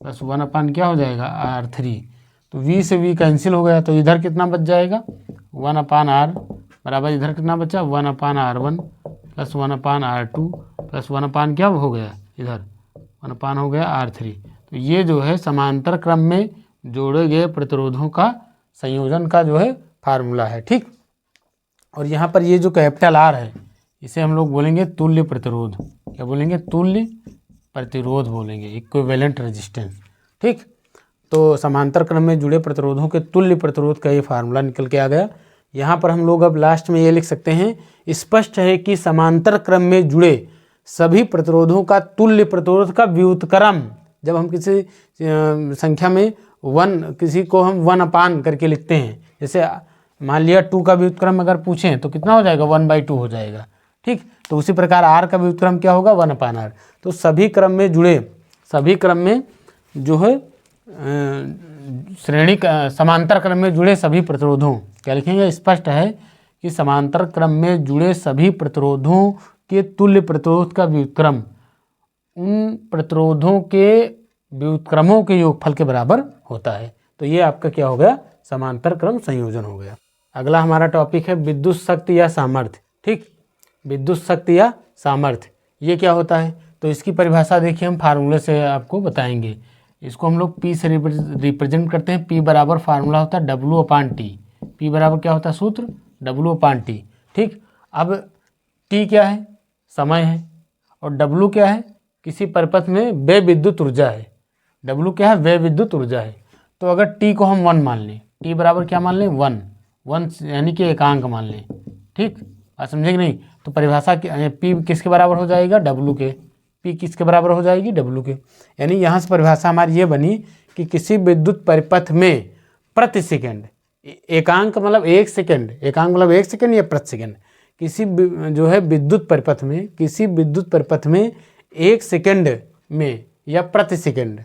प्लस 1 क्या हो जाएगा R3। तो V से V कैंसिल हो गया तो इधर कितना बच जाएगा 1/R बराबर इधर कितना बचा 1/R1 प्लस 1/R2 प्लस 1 क्या हो गया इधर 1 हो गया R3। तो ये जो है समांतर क्रम में जोड़े गए प्रतिरोधों का संयोजन का जो है फार्मूला है। ठीक, और यहाँ पर ये जो कैपिटल R है इसे हम लोग बोलेंगे तुल्य प्रतिरोध। क्या बोलेंगे, तुल्य प्रतिरोध बोलेंगे, इक्विवेलेंट रेजिस्टेंस। ठीक, तो समांतर क्रम में जुड़े प्रतिरोधों के तुल्य प्रतिरोध का ये फार्मूला निकल के आ गया। यहाँ पर हम लोग अब लास्ट में ये लिख सकते हैं, स्पष्ट है कि समांतर क्रम में जुड़े सभी प्रतिरोधों का तुल्य प्रतिरोध का व्युत्क्रम, जब हम किसी संख्या में 1 किसी को हम 1 करके लिखते हैं, जैसे मान लिया 2 का व्युत्क्रम अगर पूछें तो कितना हो जाएगा 1/2 हो जाएगा। ठीक, तो उसी प्रकार R का व्युत्क्रम क्या होगा 1/R। तो सभी क्रम में जुड़े, सभी क्रम में जो है श्रेणी समांतर क्रम में जुड़े सभी प्रतिरोधों क्या लिखेंगे, स्पष्ट है कि समांतर क्रम में जुड़े सभी प्रतिरोधों के तुल्य प्रतिरोध का व्युत्क्रम उन प्रतिरोधों के व्युत्क्रमों के योगफल के बराबर होता है। तो ये आपका क्या हो गया, समांतर क्रम संयोजन हो गया। अगला हमारा टॉपिक है विद्युत शक्ति या सामर्थ्य। ठीक, विद्युत शक्ति या सामर्थ्य ये क्या होता है, तो इसकी परिभाषा देखिए हम फार्मूले से आपको बताएंगे। इसको हम लोग P से रिप्रेजेंट करते हैं। P बराबर फार्मूला होता है W/T। P बराबर क्या होता है सूत्र, W/T। ठीक, अब T क्या है, समय है, और W क्या है, किसी परिपथ में वे विद्युत ऊर्जा है। W क्या है, वे विद्युत ऊर्जा है। तो अगर T को हम 1 मान लें, T बराबर क्या मान लें, 1 यानी कि एकांक मान लें। ठीक, आप समझे कि नहीं। तो परिभाषा P किसके बराबर हो जाएगा, W के। P किसके बराबर हो जाएगी, W के। यानी यहाँ से परिभाषा हमारी ये बनी कि किसी विद्युत परिपथ में प्रति सेकंड, एकांक मतलब 1 सेकंड, एकांक मतलब 1 सेकंड या प्रति सेकंड, किसी जो है विद्युत परिपथ में, किसी विद्युत परिपथ में 1 सेकंड में या प्रति सेकंड,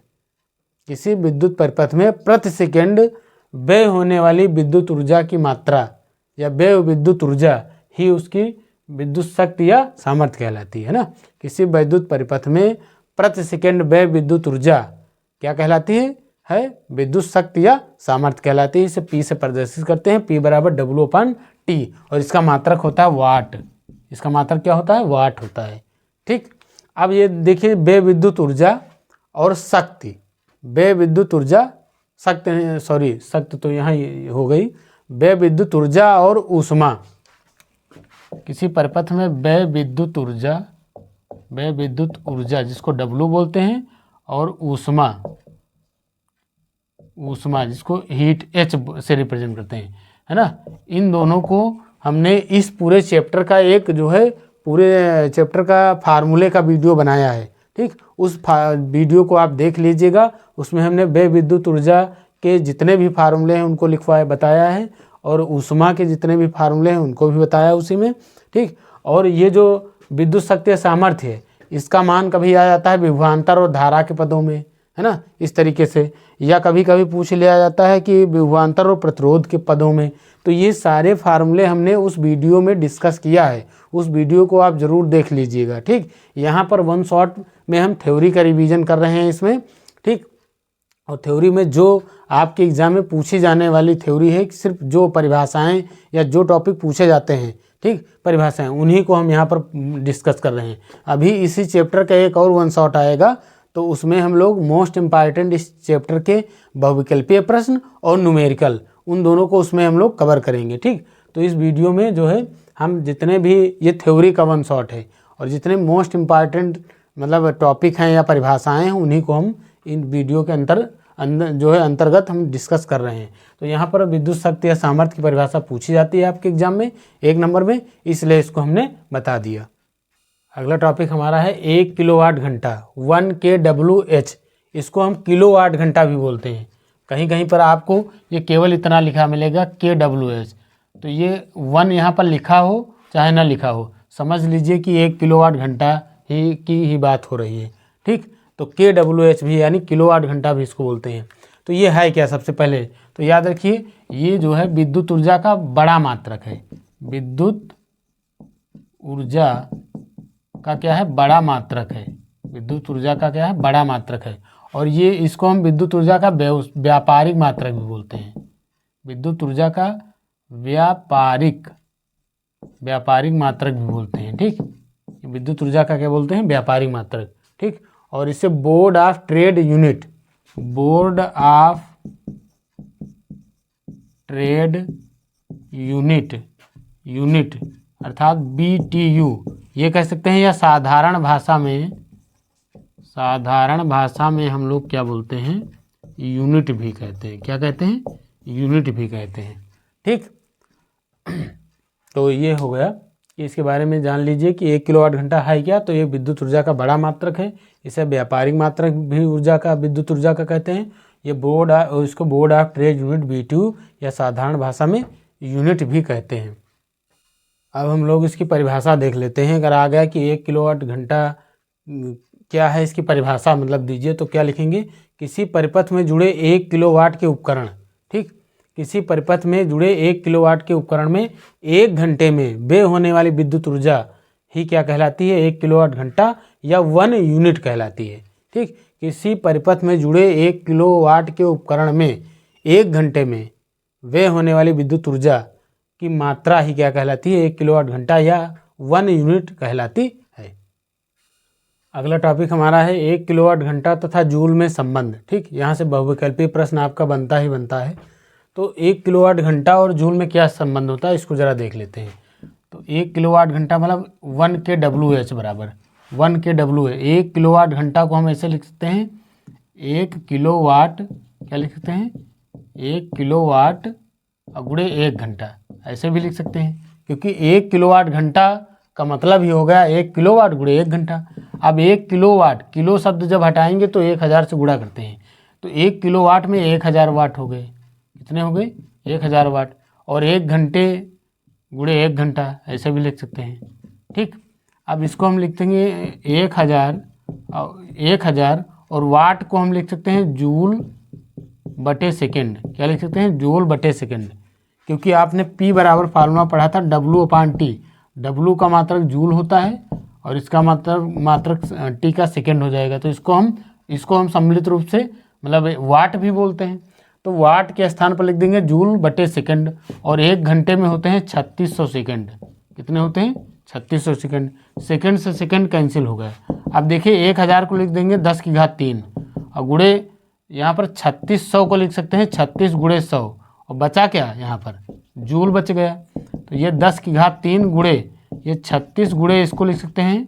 किसी विद्युत परिपथ में प्रति सेकंड व्यय होने वाली विद्युत ऊर्जा की मात्रा या व्यय विद्युत ऊर्जा ही उसकी विद्युत शक्ति या सामर्थ्य कहलाती है ना। किसी विद्युत परिपथ में प्रति सेकंड व्यय विद्युत ऊर्जा क्या कहलाती है विद्युत शक्ति या सामर्थ्य कहलाती है। इसे P से प्रदर्शित करते हैं। P बराबर W/T, और इसका मात्रक होता है वाट। इसका मात्रक क्या होता है, वाट होता है। ठीक, अब ये देखिए व्यय विद्युत ऊर्जा और शक्ति, व्यय विद्युत ऊर्जा, शक्ति तो यहाँ हो गई, व्यय विद्युत ऊर्जा और ऊष्मा। किसी परिपथ में व्यय विद्युत ऊर्जा जिसको W बोलते हैं, और ऊष्मा जिसको हीट H से रिप्रेजेंट करते हैं, है ना। इन दोनों को हमने इस पूरे चैप्टर का एक जो है पूरे चैप्टर का फार्मूले का वीडियो बनाया है। ठीक, उस वीडियो को आप देख लीजिएगा। उसमें हमने व्यय विद्युत ऊर्जा के जितने भी फार्मूले हैं उनको लिखवाया बताया है, और ऊष्मा के जितने भी फार्मूले हैं उनको भी बताया उसी में। ठीक, और ये जो विद्युत शक्ति सामर्थ्य है, इसका मान कभी आ जाता है विभवांतर और धारा के पदों में, है ना, इस तरीके से, या कभी कभी पूछ लिया जाता है कि विभवांतर और प्रतिरोध के पदों में। तो ये सारे फार्मूले हमने उस वीडियो में डिस्कस किया है। उस वीडियो को आप ज़रूर देख लीजिएगा। ठीक, यहाँ पर 1 शॉट में हम थ्योरी का रिवीजन कर रहे हैं इसमें। ठीक, और थ्योरी में जो आपके एग्जाम में पूछी जाने वाली थ्योरी है, सिर्फ जो परिभाषाएं या जो टॉपिक पूछे जाते हैं, ठीक, परिभाषाएं, उन्हीं को हम यहाँ पर डिस्कस कर रहे हैं। अभी इसी चैप्टर का एक और 1 शॉट आएगा, तो उसमें हम लोग मोस्ट इम्पॉर्टेंट इस चैप्टर के बहुविकल्पीय प्रश्न और न्यूमेरिकल, उन दोनों को उसमें हम लोग कवर करेंगे। ठीक, तो इस वीडियो में जो है हम जितने भी ये थ्योरी का 1 शॉट है, और जितने मोस्ट इम्पॉर्टेंट मतलब टॉपिक हैं या परिभाषाएं हैं, उन्हीं को हम इन वीडियो के अंतर्गत हम डिस्कस कर रहे हैं। तो यहाँ पर विद्युत शक्ति या सामर्थ्य की परिभाषा पूछी जाती है आपके एग्जाम में 1 नंबर में, इसलिए इसको हमने बता दिया। अगला टॉपिक हमारा है 1 किलोवाट घंटा, 1 kWh। इसको हम किलोवाट घंटा भी बोलते हैं। कहीं कहीं पर आपको ये केवल इतना लिखा मिलेगा kWh, तो ये 1 यहाँ पर लिखा हो चाहे ना लिखा हो, समझ लीजिए कि 1 किलोवाट घंटा की बात हो रही है। ठीक, तो kWh भी यानी किलोवाट घंटा भी इसको बोलते हैं। तो ये है क्या, सबसे पहले तो याद रखिए, ये जो है विद्युत ऊर्जा का बड़ा मात्रक है। विद्युत ऊर्जा का क्या है, बड़ा मात्रक है। विद्युत ऊर्जा का क्या है, बड़ा मात्रक है। और ये इसको हम विद्युत ऊर्जा का व्यापारिक मात्रक भी बोलते हैं। विद्युत ऊर्जा का व्यापारिक मात्रक भी बोलते हैं। ठीक, विद्युत ऊर्जा का क्या बोलते हैं, व्यापारिक मात्रक। ठीक, और इसे बोर्ड ऑफ ट्रेड यूनिट अर्थात BTU ये कह सकते हैं, या साधारण भाषा में हम लोग क्या बोलते हैं, यूनिट भी कहते हैं। क्या कहते हैं, यूनिट भी कहते हैं। ठीक, तो ये हो गया, इसके बारे में जान लीजिए कि 1 किलोवाट घंटा है क्या, तो ये विद्युत ऊर्जा का बड़ा मात्रक है। इसे व्यापारिक मात्रक भी विद्युत ऊर्जा का कहते हैं। ये इसको board of trade unit BTU या साधारण भाषा में यूनिट भी कहते हैं। अब हम लोग इसकी परिभाषा देख लेते हैं। अगर आ गया कि 1 किलोवाट घंटा क्या है, इसकी परिभाषा मतलब दीजिए, तो क्या लिखेंगे, किसी परिपथ में जुड़े 1 किलोवाट के उपकरण। ठीक, किसी परिपथ में जुड़े 1 किलोवाट के उपकरण में 1 घंटे में व्यय होने वाली विद्युत ऊर्जा ही क्या कहलाती है, 1 किलोवाट घंटा या 1 यूनिट कहलाती है। ठीक, किसी परिपथ में जुड़े 1 किलोवाट के उपकरण में 1 घंटे में व्यय होने वाली विद्युत ऊर्जा की मात्रा ही क्या कहलाती है, 1 किलोवाट घंटा या 1 यूनिट कहलाती है। अगला टॉपिक हमारा है 1 किलोवाट घंटा तथा जूल में संबंध। ठीक, यहाँ से बहुविकल्पीय प्रश्न आपका बनता ही बनता है। तो 1 किलोवाट घंटा और जूल में क्या संबंध होता है, इसको ज़रा देख लेते हैं। तो 1 किलोवाट घंटा मतलब 1 kWh बराबर 1 kWh। 1 किलोवाट घंटा को हम ऐसे लिख सकते हैं 1 किलोवाट, क्या लिख सकते हैं 1 किलोवाट गुणे 1 घंटा, ऐसे भी लिख सकते हैं, क्योंकि 1 किलोवाट घंटा का मतलब ही हो गया 1 किलोवाट गुणे 1 घंटा। अब 1 किलोवाट, किलो शब्द जब हटाएंगे तो 1000 से गुणा करते हैं, तो 1 किलोवाट में 1000 वाट हो गए। कितने हो गए, 1000 वाट। और 1 घंटे गुणे 1 घंटा, ऐसे भी लिख सकते हैं। ठीक, अब इसको हम लिख देंगे 1000 और वाट को हम लिख सकते हैं जूल बटे सेकेंड। क्या लिख सकते हैं, जूल बटे सेकेंड, क्योंकि आपने P बराबर फार्मूला पढ़ा था W/T। W का मात्रक जूल होता है और इसका मात्रक T का सेकेंड हो जाएगा। तो इसको हम सम्मिलित रूप से मतलब वाट भी बोलते हैं। तो वाट के स्थान पर लिख देंगे जूल बटे सेकेंड। और 1 घंटे में होते हैं 3600 सेकेंड। कितने होते हैं, 3600 सेकेंड। सेकेंड से सेकेंड कैंसिल हो गया। अब देखिए 1000 को लिख देंगे 10 की घात 3 और गुणे यहाँ पर 3600 को लिख सकते हैं 36 गुणे 100 और बचा क्या, यहाँ पर जूल बच गया। तो ये 10 की घात 3 गुणे ये 36 गुणे इसको लिख सकते हैं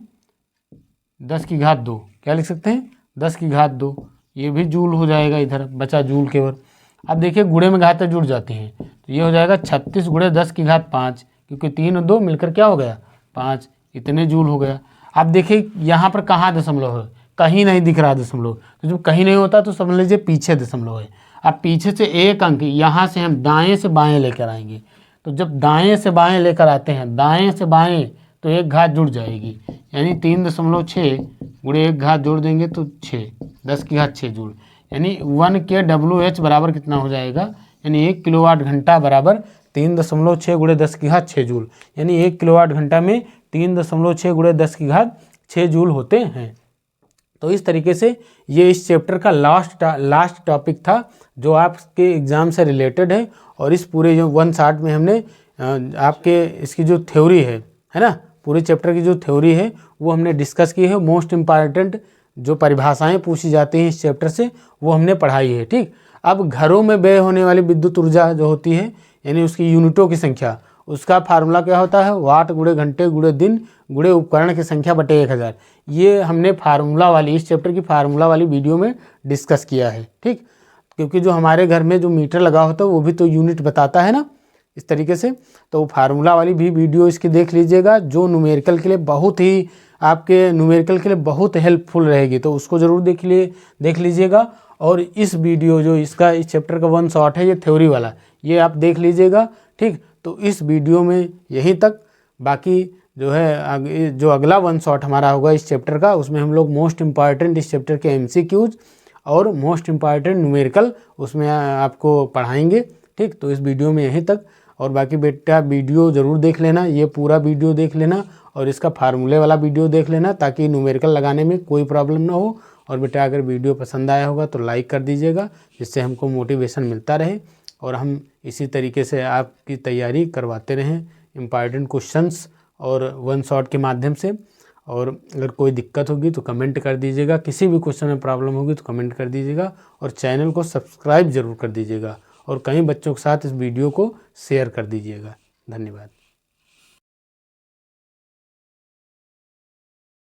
10 की घात 2। क्या लिख सकते हैं, 10 की घात 2, ये भी जूल हो जाएगा, इधर बचा जूल केवल। अब देखिए गुणे में घातें जुड़ जाती हैं, तो ये हो जाएगा 36 गुणे 10 की घात 5, क्योंकि 3 और 2 मिलकर क्या हो गया 5, इतने जूल हो गया। अब देखिए यहाँ पर कहाँ दशमलव है, कहीं नहीं दिख रहा दशमलव। तो जब कहीं नहीं होता तो समझ लीजिए पीछे दशमलव है। अब पीछे से एक अंक यहाँ से हम दाएँ से बाएँ लेकर आएंगे। तो जब दाएँ से बाएँ लेकर आते हैं, दाएँ से बाएँ, तो 1 घात जुड़ जाएगी, यानी 3.6 गुणे 1 घात जोड़ देंगे तो 6, 10 की घात 6 जूल, यानी 1 kWh बराबर कितना हो जाएगा, यानी 1 किलोवाट घंटा बराबर 3.6 गुणे 10 की घात 6 जूल, यानी 1 किलोवाट घंटा में 3.6 गुणे 10 की घात 6 जूल होते हैं। तो इस तरीके से ये इस चैप्टर का लास्ट टॉपिक था जो आपके एग्ज़ाम से रिलेटेड है। और इस पूरे जो 1 शॉट में हमने आपके इसकी जो थ्योरी है ना, पूरे चैप्टर की जो थ्योरी है वो हमने डिस्कस की है। मोस्ट इम्पॉर्टेंट जो परिभाषाएं पूछी जाती हैं इस चैप्टर से वो हमने पढ़ाई है। ठीक, अब घरों में व्यय होने वाली विद्युत ऊर्जा जो होती है, यानी उसकी यूनिटों की संख्या, उसका फार्मूला क्या होता है, वाट गुणे घंटे गुणे दिन गुणे उपकरण की संख्या बटे 1000। ये हमने फार्मूला वाली, इस चैप्टर की फार्मूला वाली वीडियो में डिस्कस किया है। ठीक, क्योंकि जो हमारे घर में जो मीटर लगा होता है वो भी तो यूनिट बताता है ना, इस तरीके से। तो फार्मूला वाली भी वीडियो इसकी देख लीजिएगा, जो न्यूमेरिकल के लिए बहुत ही आपके न्यूमेरिकल के लिए बहुत हेल्पफुल रहेगी, तो उसको ज़रूर देख लीजिएगा। और इस वीडियो जो इसका इस चैप्टर का 1 शॉट है, ये थ्योरी वाला, ये आप देख लीजिएगा। ठीक, तो इस वीडियो में यहीं तक। बाकी जो है जो अगला 1 शॉट हमारा होगा इस चैप्टर का, उसमें हम लोग मोस्ट इम्पॉर्टेंट इस चैप्टर के MCQs और मोस्ट इम्पॉर्टेंट न्यूमेरिकल उसमें आपको पढ़ाएंगे। ठीक, तो इस वीडियो में यहीं तक। और बाकी बेटा वीडियो ज़रूर देख लेना, ये पूरा वीडियो देख लेना और इसका फार्मूले वाला वीडियो देख लेना, ताकि न्यूमेरिकल लगाने में कोई प्रॉब्लम ना हो। और बेटा अगर वीडियो पसंद आया होगा तो लाइक कर दीजिएगा, जिससे हमको मोटिवेशन मिलता रहे और हम इसी तरीके से आपकी तैयारी करवाते रहें इम्पॉर्टेंट क्वेश्चंस और 1 शॉट के माध्यम से। और अगर कोई दिक्कत होगी तो कमेंट कर दीजिएगा, किसी भी क्वेश्चन में प्रॉब्लम होगी तो कमेंट कर दीजिएगा। और चैनल को सब्सक्राइब ज़रूर कर दीजिएगा और कई बच्चों के साथ इस वीडियो को शेयर कर दीजिएगा। धन्यवाद।